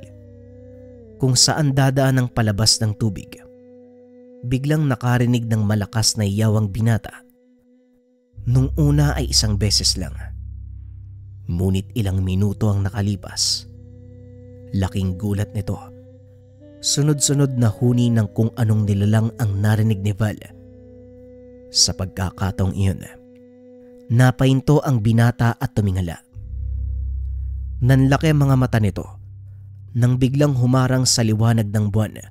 kung saan dadaan ang palabas ng tubig, biglang nakarinig ng malakas na iyaw ang binata. Nung una ay isang beses lang, ngunit ilang minuto ang nakalipas. Laking gulat nito. Sunod-sunod na huni ng kung anong nilalang ang narinig ni Val. Sa pagkakataong iyon, napahinto ang binata at tumingala. Nanlaki ang mga mata nito nang biglang humarang sa liwanag ng buwan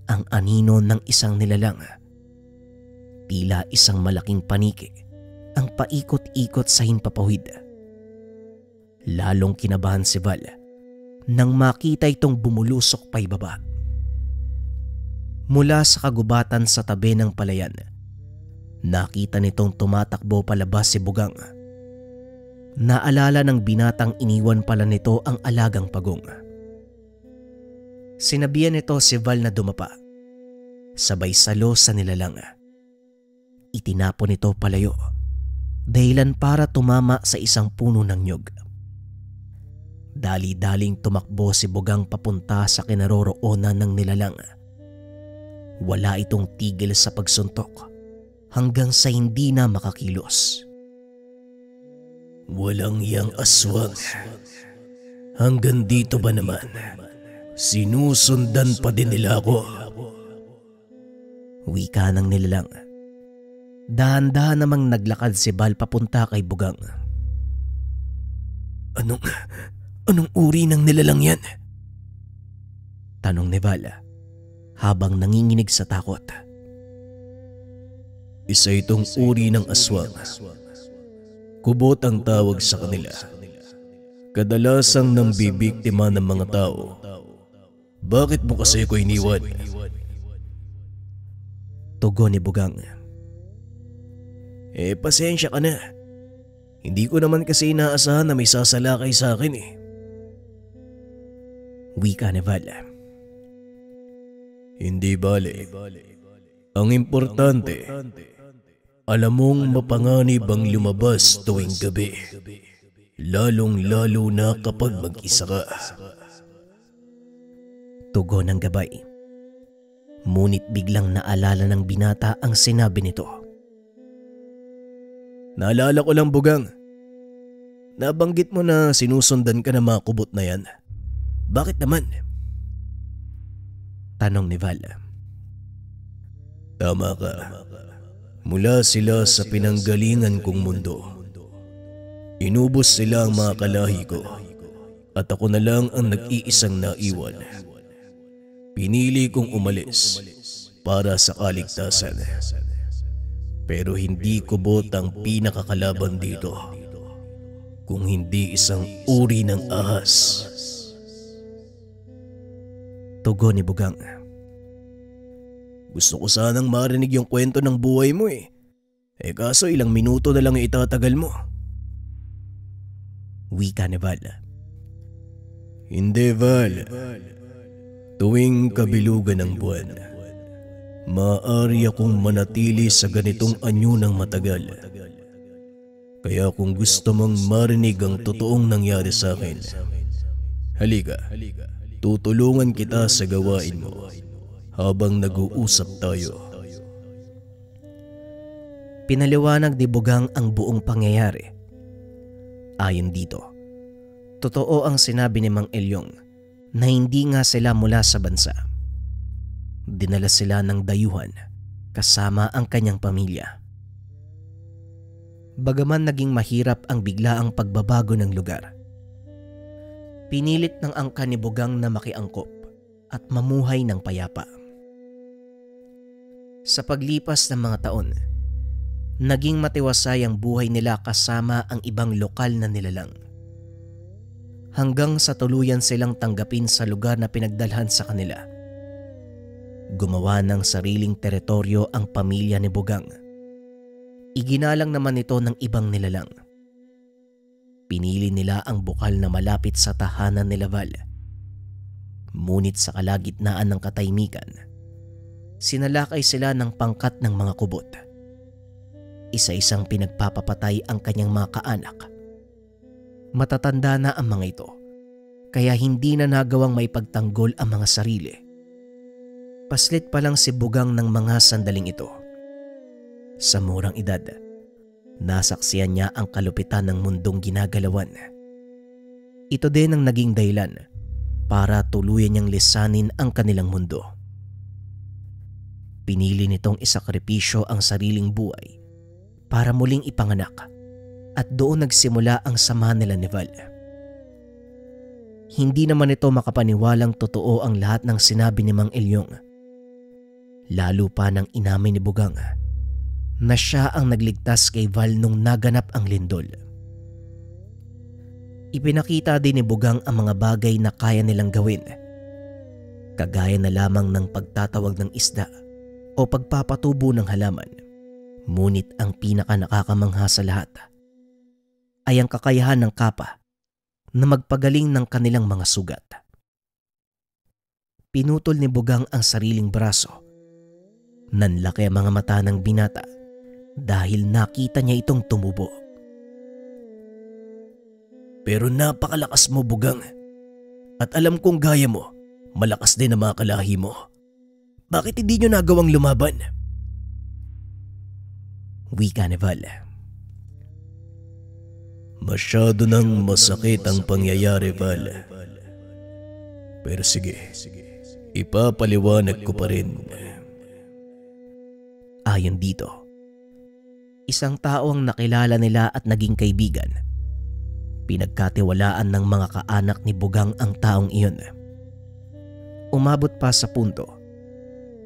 ang anino ng isang nilalang. Tila isang malaking paniki ang paikot-ikot sa himpapawid. Lalong kinabahan si Val nang makita itong bumulusok paibaba. Mula sa kagubatan sa tabi ng palayan, nakita nitong tumatakbo palabas si Bugang. Naalala ng binatang iniwan pala nito ang alagang pagong. Sinabihan nito si Val na dumapa. Sabay salo sa nilalang. Itinapon nito palayo, dahilan para tumama sa isang puno ng nyug. Dali-daling tumakbo si Bugang papunta sa kinaroroonan ng nilalang. Wala itong tigil sa pagsuntok hanggang sa hindi na makakilos. Walang yang aswang. Hanggang dito ba naman? Sinusundan pa din nila ako. Wika ng nilalang. Dahan-dahan namang naglakad si Val papunta kay Bugang. Anong uri ng nilalang yan? Tanong ni Val habang nanginginig sa takot. Isa itong uri ng aswang. Kubot ang tawag sa kanila. Kadalasang nambibiktima ng mga tao. Bakit mo kasi ako iniwan? Tugon ni Bugang. Pasensya ka na. Hindi ko naman kasi inaasahan na may sasalakay sa akin eh. Wika ni Val. Hindi bale. Ang importante, alam mong mapanganib ang lumabas tuwing gabi. Lalong-lalo na kapag mag-isa ka. Tugon ng gabay. Ngunit biglang naalala ng binata ang sinabi nito. Naalala ko lang, Bugang. Nabanggit mo na sinusundan ka ng mga kubot na yan. Bakit naman? Tanong ni Val. Tama ka. Mula sila sa pinanggalingan kong mundo. Inubos sila ang mga kalahi ko at ako na lang ang nag-iisang naiwan. Pinili kong umalis para sa kaligtasan. Pero hindi kubot ang pinakakalaban dito, kung hindi isang uri ng ahas. Tugon ni Bugang. Gusto ko sanang marinig yung kwento ng buhay mo eh. Kaso ilang minuto na lang itatagal mo. Wika ni Val. Hindi, Val. Tuwing kabilugan ng buwan, maaari akong manatili sa ganitong anyo ng matagal. Kaya kung gusto mong marinig ang totoong nangyari sa akin, halika, tutulungan kita sa gawain mo habang nag-uusap tayo. Pinaliwanag ni Bugang ang buong pangyayari. Ayon dito, totoo ang sinabi ni Mang Elyong na hindi nga sila mula sa bansa. Dinala sila ng dayuhan kasama ang kanyang pamilya. Bagaman naging mahirap ang biglaang pagbabago ng lugar, pinilit ng angkan ni Bugang na makiangkop at mamuhay ng payapa. Sa paglipas ng mga taon, naging matiwasay ang buhay nila kasama ang ibang lokal na nilalang. Hanggang sa tuluyan silang tanggapin sa lugar na pinagdalhan sa kanila. Gumawa ng sariling teritoryo ang pamilya ni Bugang. Iginalang naman ito ng ibang nilalang. Pinili nila ang bukal na malapit sa tahanan ni Val. Ngunit sa kalagitnaan ng katahimikan, sinalakay sila ng pangkat ng mga kubot. Isa-isang pinagpapapatay ang kanyang mga kaanak. Matatanda na ang mga ito, kaya hindi na nagawang maipagtanggol ang mga sarili. Paslit pa lang si Bugang ng mga sandaling ito. Sa murang edad, nasaksiyan niya ang kalupitan ng mundong ginagalawan. Ito din ang naging dahilan para tuluyan niyang lisanin ang kanilang mundo. Pinili nitong isakripisyo ang sariling buhay para muling ipanganak at doon nagsimula ang sama nila ni Val. Hindi naman ito makapaniwalang totoo ang lahat ng sinabi ni Mang Elyong. Lalo pa nang inamin ni Bugang na siya ang nagligtas kay Val nung naganap ang lindol. Ipinakita din ni Bugang ang mga bagay na kaya nilang gawin, kagaya na lamang ng pagtatawag ng isda o pagpapatubo ng halaman. Ngunit ang pinaka nakakamangha sa lahat ay ang kakayahan ng kapa na magpagaling ng kanilang mga sugat. Pinutol ni Bugang ang sariling braso. Nanlaki ang mga mata ng binata dahil nakita niya itong tumubo. Pero napakalakas mo, Bugang. At alam kong gaya mo, malakas din ang mga kalahi mo. Bakit hindi nyo nagawang lumaban? Wika ni Val. Masyado nang masakit ang pangyayari, Val. Pero sige, ipapaliwanag ko pa rin. Ayon dito, isang tao ang nakilala nila at naging kaibigan. Pinagkatiwalaan ng mga kaanak ni Bugang ang taong iyon. Umabot pa sa punto,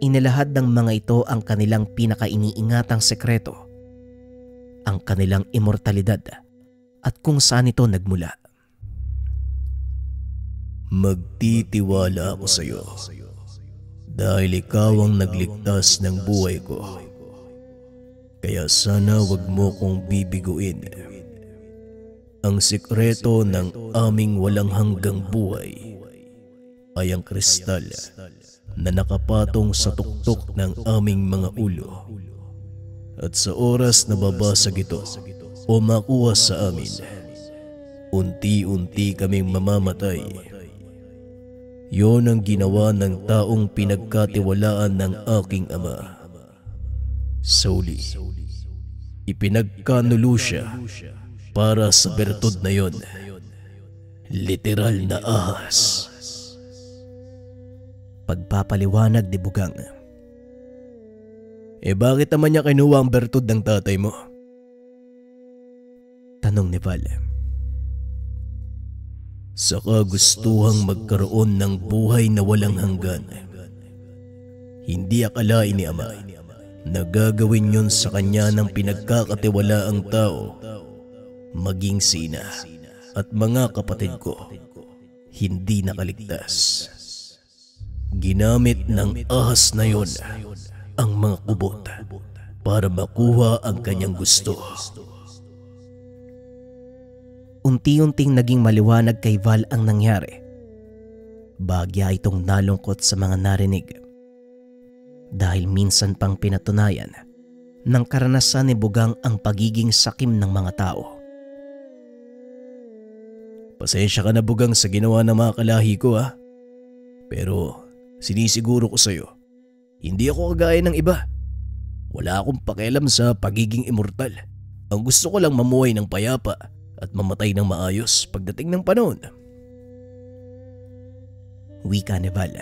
inilahad ng mga ito ang kanilang pinakainiingatang sekreto, ang kanilang immortalidad at kung saan ito nagmula. Magtitiwala ako sa iyo dahil ikaw ang nagligtas ng buhay ko. Kaya sana wag mo kong bibiguin. Ang sikreto ng aming walang hanggang buhay ay ang kristal na nakapatong sa tuktok ng aming mga ulo. At sa oras na babasag ito o makuha sa amin, unti-unti kaming mamamatay. Yon ang ginawa ng taong pinagkatiwalaan ng aking ama. Sauli, ipinagkanulo siya para sa bertud na yon. Literal na ahas. Pagpapaliwanag ni Bugang. Bakit naman niya kinuha ang bertud ng tatay mo? Tanong ni Val. Sa kagustuhang magkaroon ng buhay na walang hanggan. Hindi akalain ni ama na gagawin yun sa kanya ng pinagkakatiwalaang tao, maging sina at mga kapatid ko, hindi nakaligtas. Ginamit ng ahas na yon ang mga kubot para makuha ang kanyang gusto. Unti-unting naging maliwanag kay Val ang nangyari. Bagya itong nalungkot sa mga narinig. Dahil minsan pang pinatunayan ng karanasan ni Bugang ang pagiging sakim ng mga tao. Pasensya ka na, Bugang, sa ginawa ng mga kalahi ko, ha? Pero sinisiguro ko sa'yo, hindi ako kagaya ng iba. Wala akong pakialam sa pagiging immortal. Ang gusto ko lang mamuhay ng payapa at mamatay ng maayos pagdating ng panahon. Wika ni Val.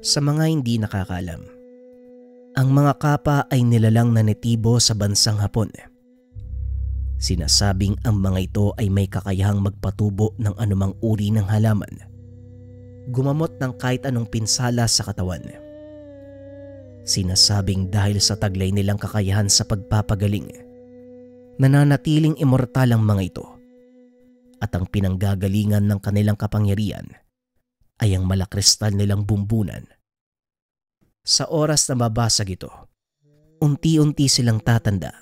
Sa mga hindi nakakaalam, ang mga kapa ay nilalang na netibo sa bansang Hapon. Sinasabing ang mga ito ay may kakayahang magpatubo ng anumang uri ng halaman, gumamot ng kahit anong pinsala sa katawan. Sinasabing dahil sa taglay nilang kakayahan sa pagpapagaling, nananatiling immortal ang mga ito, at ang pinanggagalingan ng kanilang kapangyarihan ay ang malakristal nilang bumbunan. Sa oras na mabasag ito, unti-unti silang tatanda.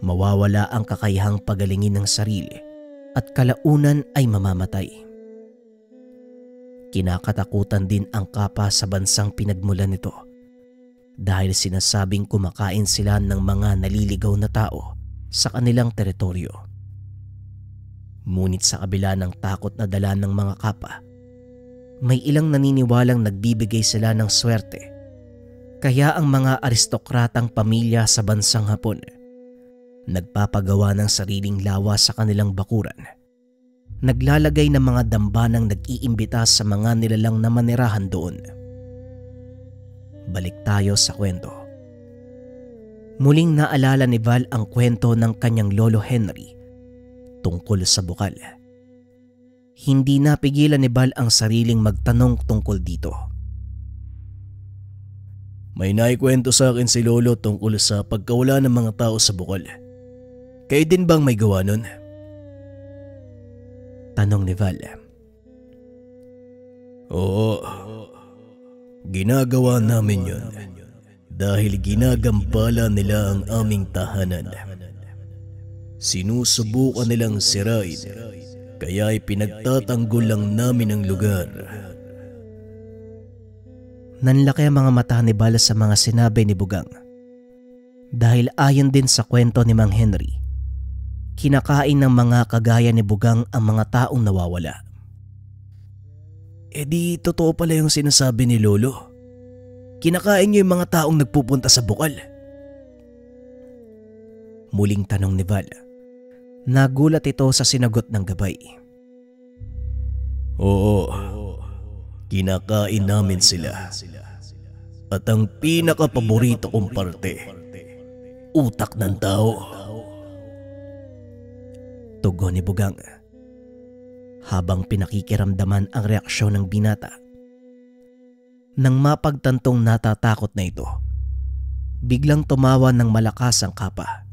Mawawala ang kakayahang pagalingin ng sarili at kalaunan ay mamamatay. Kinakatakutan din ang kapa sa bansang pinagmulan nito dahil sinasabing kumakain sila ng mga naliligaw na tao sa kanilang teritoryo. Ngunit sa kabila ng takot na dala ng mga kapa, may ilang naniniwalang nagbibigay sila ng swerte. Kaya ang mga aristokratang pamilya sa bansang Hapon nagpapagawa ng sariling lawa sa kanilang bakuran. Naglalagay ng mga dambanang nag-iimbita sa mga nilalang na manirahan doon. Balik tayo sa kwento. Muling naalala ni Val ang kwento ng kanyang lolo Henry tungkol sa bukal. Hindi napigilan ni Val ang sariling magtanong tungkol dito. May naikwento sa akin si lolo tungkol sa pagkawala ng mga tao sa bukal. Kayo din bang may gawa nun? Tanong ni Val. Oo, ginagawa namin yun dahil ginagambala nila ang aming tahanan. Sinusubukan nilang sirain Kaya pinagtatanggol lang namin ang lugar. Nanlaki ang mga mata ni Val sa mga sinabi ni Bugang. Dahil ayon din sa kwento ni Mang Henry, kinakain ng mga kagaya ni Bugang ang mga taong nawawala. Di totoo pala yung sinasabi ni Lolo. Kinakain niyo yung mga taong nagpupunta sa bukal. Muling tanong ni Val. Nagulat ito sa sinagot ng gabay. Oo, kinakain namin sila. At ang pinaka-paborito kong parte, utak ng tao. Tugon ni Bugang. Habang pinakikiramdaman ang reaksyon ng binata. Nang mapagtantong natatakot na ito, biglang tumawa ng malakas ang kapa.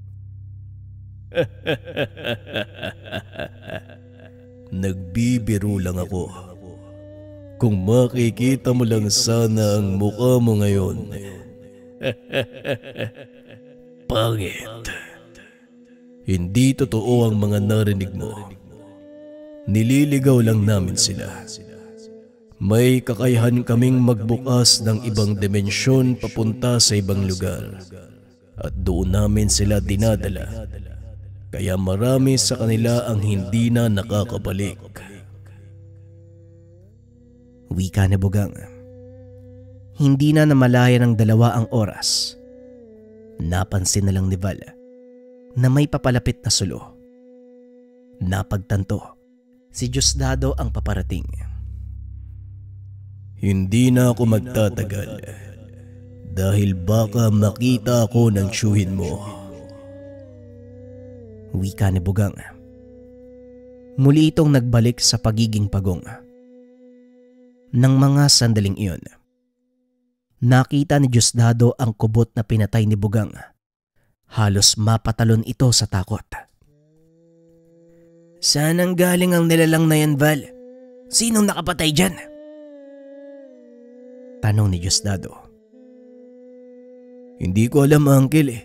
Nagbibiro lang ako. Kung makikita mo lang sana ang mukha mo ngayon. Pangit. Hindi totoo ang mga narinig mo. Nililigaw lang namin sila. May kakayahan kaming magbukas ng ibang dimensyon papunta sa ibang lugar. At doon namin sila dinadala. Kaya marami sa kanila ang hindi na nakakabalik. Wika ni Bugang. Hindi na namalayan ng 2 ang oras. Napansin na lang ni Val na may papalapit na sulo. Napagtanto, si Diosdado ang paparating. Hindi na ako magtatagal dahil baka makita ako ng tiyuhin mo. Wika ni Bugang. Muli itong nagbalik sa pagiging pagong. Nang mga sandaling iyon, nakita ni Diosdado ang kubot na pinatay ni Bugang. Halos mapatalon ito sa takot. Saan ang galing ang nilalang na yan, Val? Sinong nakapatay dyan? Tanong ni Diosdado. Hindi ko alam, Uncle.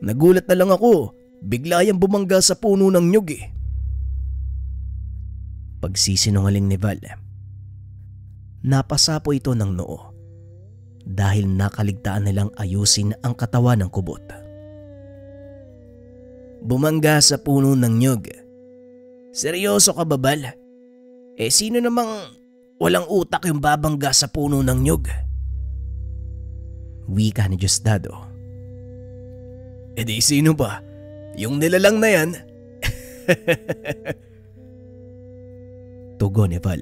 Nagulat na lang ako. Bigla yang bumangga sa puno ng nyug Pagsisinungaling ni Val. Napasapo ito ng noo dahil nakaligtaan nilang ayusin ang katawan ng kubot. Bumangga sa puno ng nyug. Seryoso ka ba, Val? Sino namang walang utak yung babangga sa puno ng nyug? Wika ni Diosdado. Di sino ba? Yung nilalang na yan. Tugon ni Val.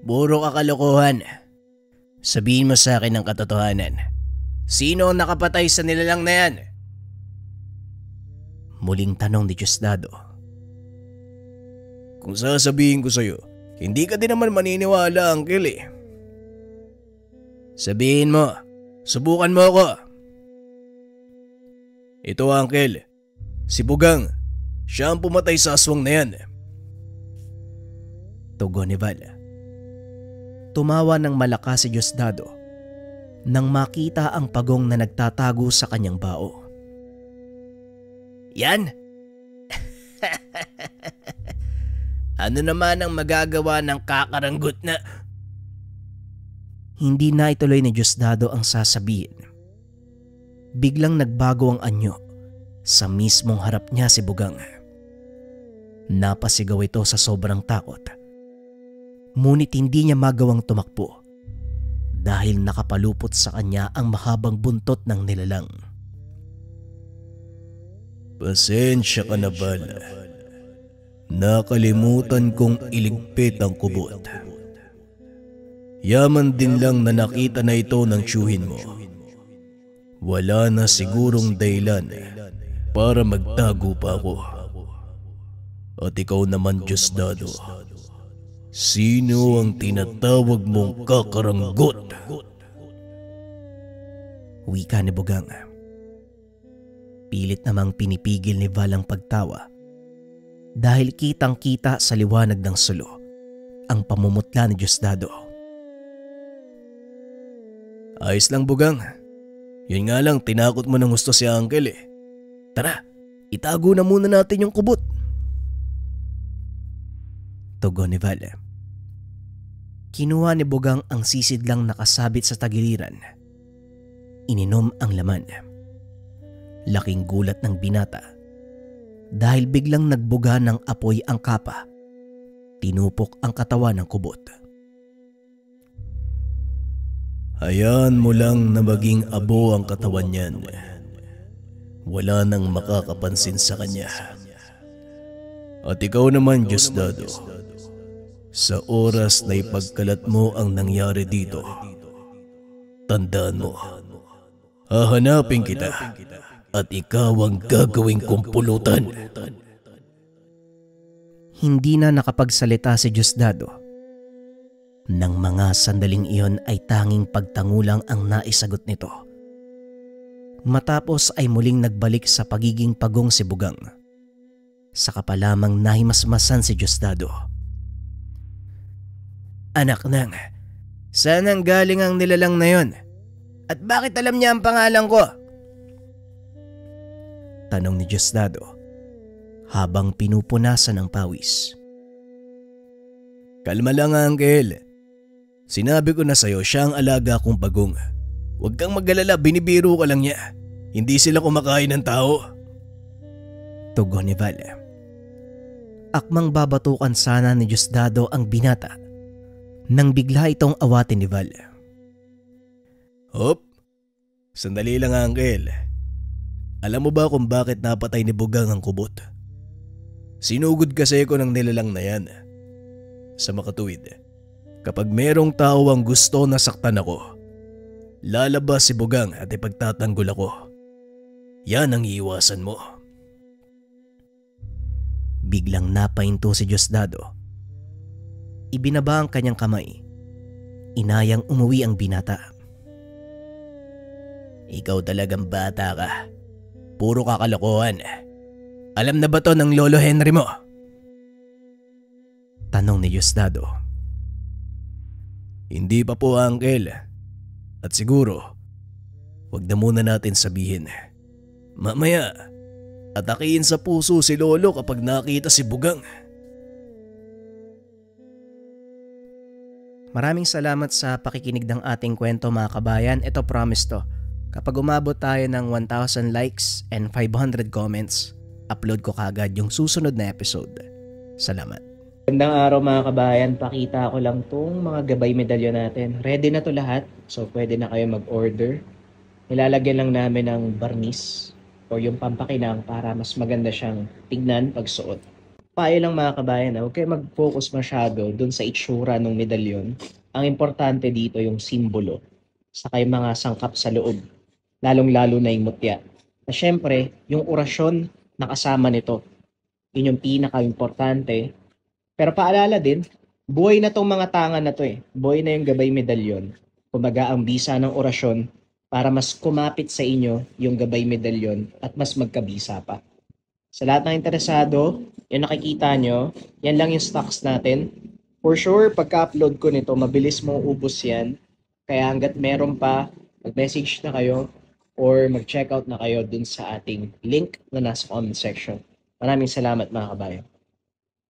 Puro kakalokohan. Sabihin mo sa akin ang katotohanan. Sino ang nakapatay sa nilalang na yan? Muling tanong ni Diosdado. Kung sasabihin ko sa'yo, hindi ka din naman maniniwala, Uncle. Sabihin mo. Subukan mo ako. Ito, Uncle. Si Bugang. Siya ang pumatay sa aswang na yan. Tugon ni Val. Tumawa ng malakas si Diosdado nang makita ang pagong na nagtatago sa kanyang bao. Yan? Ano naman ang magagawa ng kakaranggot na... Hindi na ituloy ni Diosdado ang sasabihin. Biglang nagbago ang anyo. Sa mismong harap niya si Bugang. Napasigaw ito sa sobrang takot. Ngunit hindi niya magawang tumakbo dahil nakapalupot sa kanya ang mahabang buntot ng nilalang. Pasensya ka na, Val. Nakalimutan kong iligpit ang kubot. Yaman din lang na nakita na ito ng tiyuhin mo. Wala na sigurong dahilan para magtago pa ako. At ikaw naman, Diosdado, sino ang tinatawag mong kakaranggot? Wika ni Bugang. Pilit namang pinipigil ni Val ang pagtawa dahil kitang-kita sa liwanag ng sulo ang pamumutla ni Diosdado. Ayos lang, Bugang. Yun nga lang, tinakot mo ng gusto si Uncle. Tara, itago na muna natin yung kubot. Tugon ni Val. Kinuha ni Bugang ang sisidlang nakasabit sa tagiliran. Ininom ang laman. Laking gulat ng binata dahil biglang nagbuga ng apoy ang kapa. Tinupok ang katawan ng kubot. Hayaan mo lang na maging abo ang katawan niyan. Wala nang makakapansin sa kanya. At ikaw naman, Diosdado, sa oras na ipagkalat mo ang nangyari dito, tandaan mo, hahanapin kita at ikaw ang gagawing kumpulutan. Hindi na nakapagsalita si Diosdado. Nang mga sandaling iyon ay tanging pagtangulang ang naisagot nito. Matapos ay muling nagbalik sa pagiging pagong si Bugang. Saka pa lamang nahimasmasan si Diosdado. Anak nang, saan ang galing ang nilalang na yon? At bakit alam niya ang pangalan ko? Tanong ni Diosdado habang pinupunasan ng pawis. Kalma lang, Uncle. Sinabi ko na sa'yo, siya ang alaga kong bagong. Huwag kang mag-alala, binibiro ka lang niya. Hindi sila kumakain ng tao. Tugon ni Val. Akmang babatukan sana ni Diosdado ang binata nang bigla itong awatin ni Val. Hop, sandali lang, Uncle. Alam mo ba kung bakit napatay ni Bugang ang kubot? Sinugod kasi ko ng nilalang na yan. Sa makatuwid, kapag merong tao ang gusto na saktan ako, lalabas si Bugang at ipagtatanggol ako. Yan ang iiwasan mo. Biglang napahinto si Diosdado. Ibinaba ang kanyang kamay. Inayang umuwi ang binata. Ikaw talagang bata ka. Puro kakalokohan. Alam na ba to ng Lolo Henry mo? Tanong ni Diosdado. Hindi pa po, Uncle. At siguro, wag na muna natin sabihin. Mamaya, atakiin sa puso si Lolo kapag nakita si Bugang. Maraming salamat sa pakikinig ng ating kwento, mga kabayan. Ito, promise to. Kapag umabot tayo ng 1,000 likes and 500 comments, upload ko kagad yung susunod na episode. Salamat. Magandang araw, mga kabayan. Pakita ko lang tong mga gabay medalyon natin. Ready na to lahat, so pwede na kayo mag-order. Nilalagyan lang namin ng barnis o yung pampakinang para mas maganda siyang tignan pag suot. Payo lang, mga kabayan, huwag kayo mag-focus masyado dun sa itsura ng medalyon. Ang importante dito yung simbolo, saka yung mga sangkap sa loob, lalong-lalo na yung mutya. Na syempre, yung orasyon na kasama nito, yun yung pinaka-importante. Pero paalala din, buhay na tong mga tangan na to eh. Buhay na yung gabay medalyon. Kumbaga ang bisa ng orasyon para mas kumapit sa inyo yung gabay medalyon at mas magkabisa pa. Sa lahat ng interesado, yung nakikita nyo, yan lang yung stocks natin. For sure, pagka-upload ko nito, mabilis mong ubos yan. Kaya hanggat meron pa, mag-message na kayo or mag-checkout na kayo dun sa ating link na nasa comment section. Maraming salamat, mga kabayan.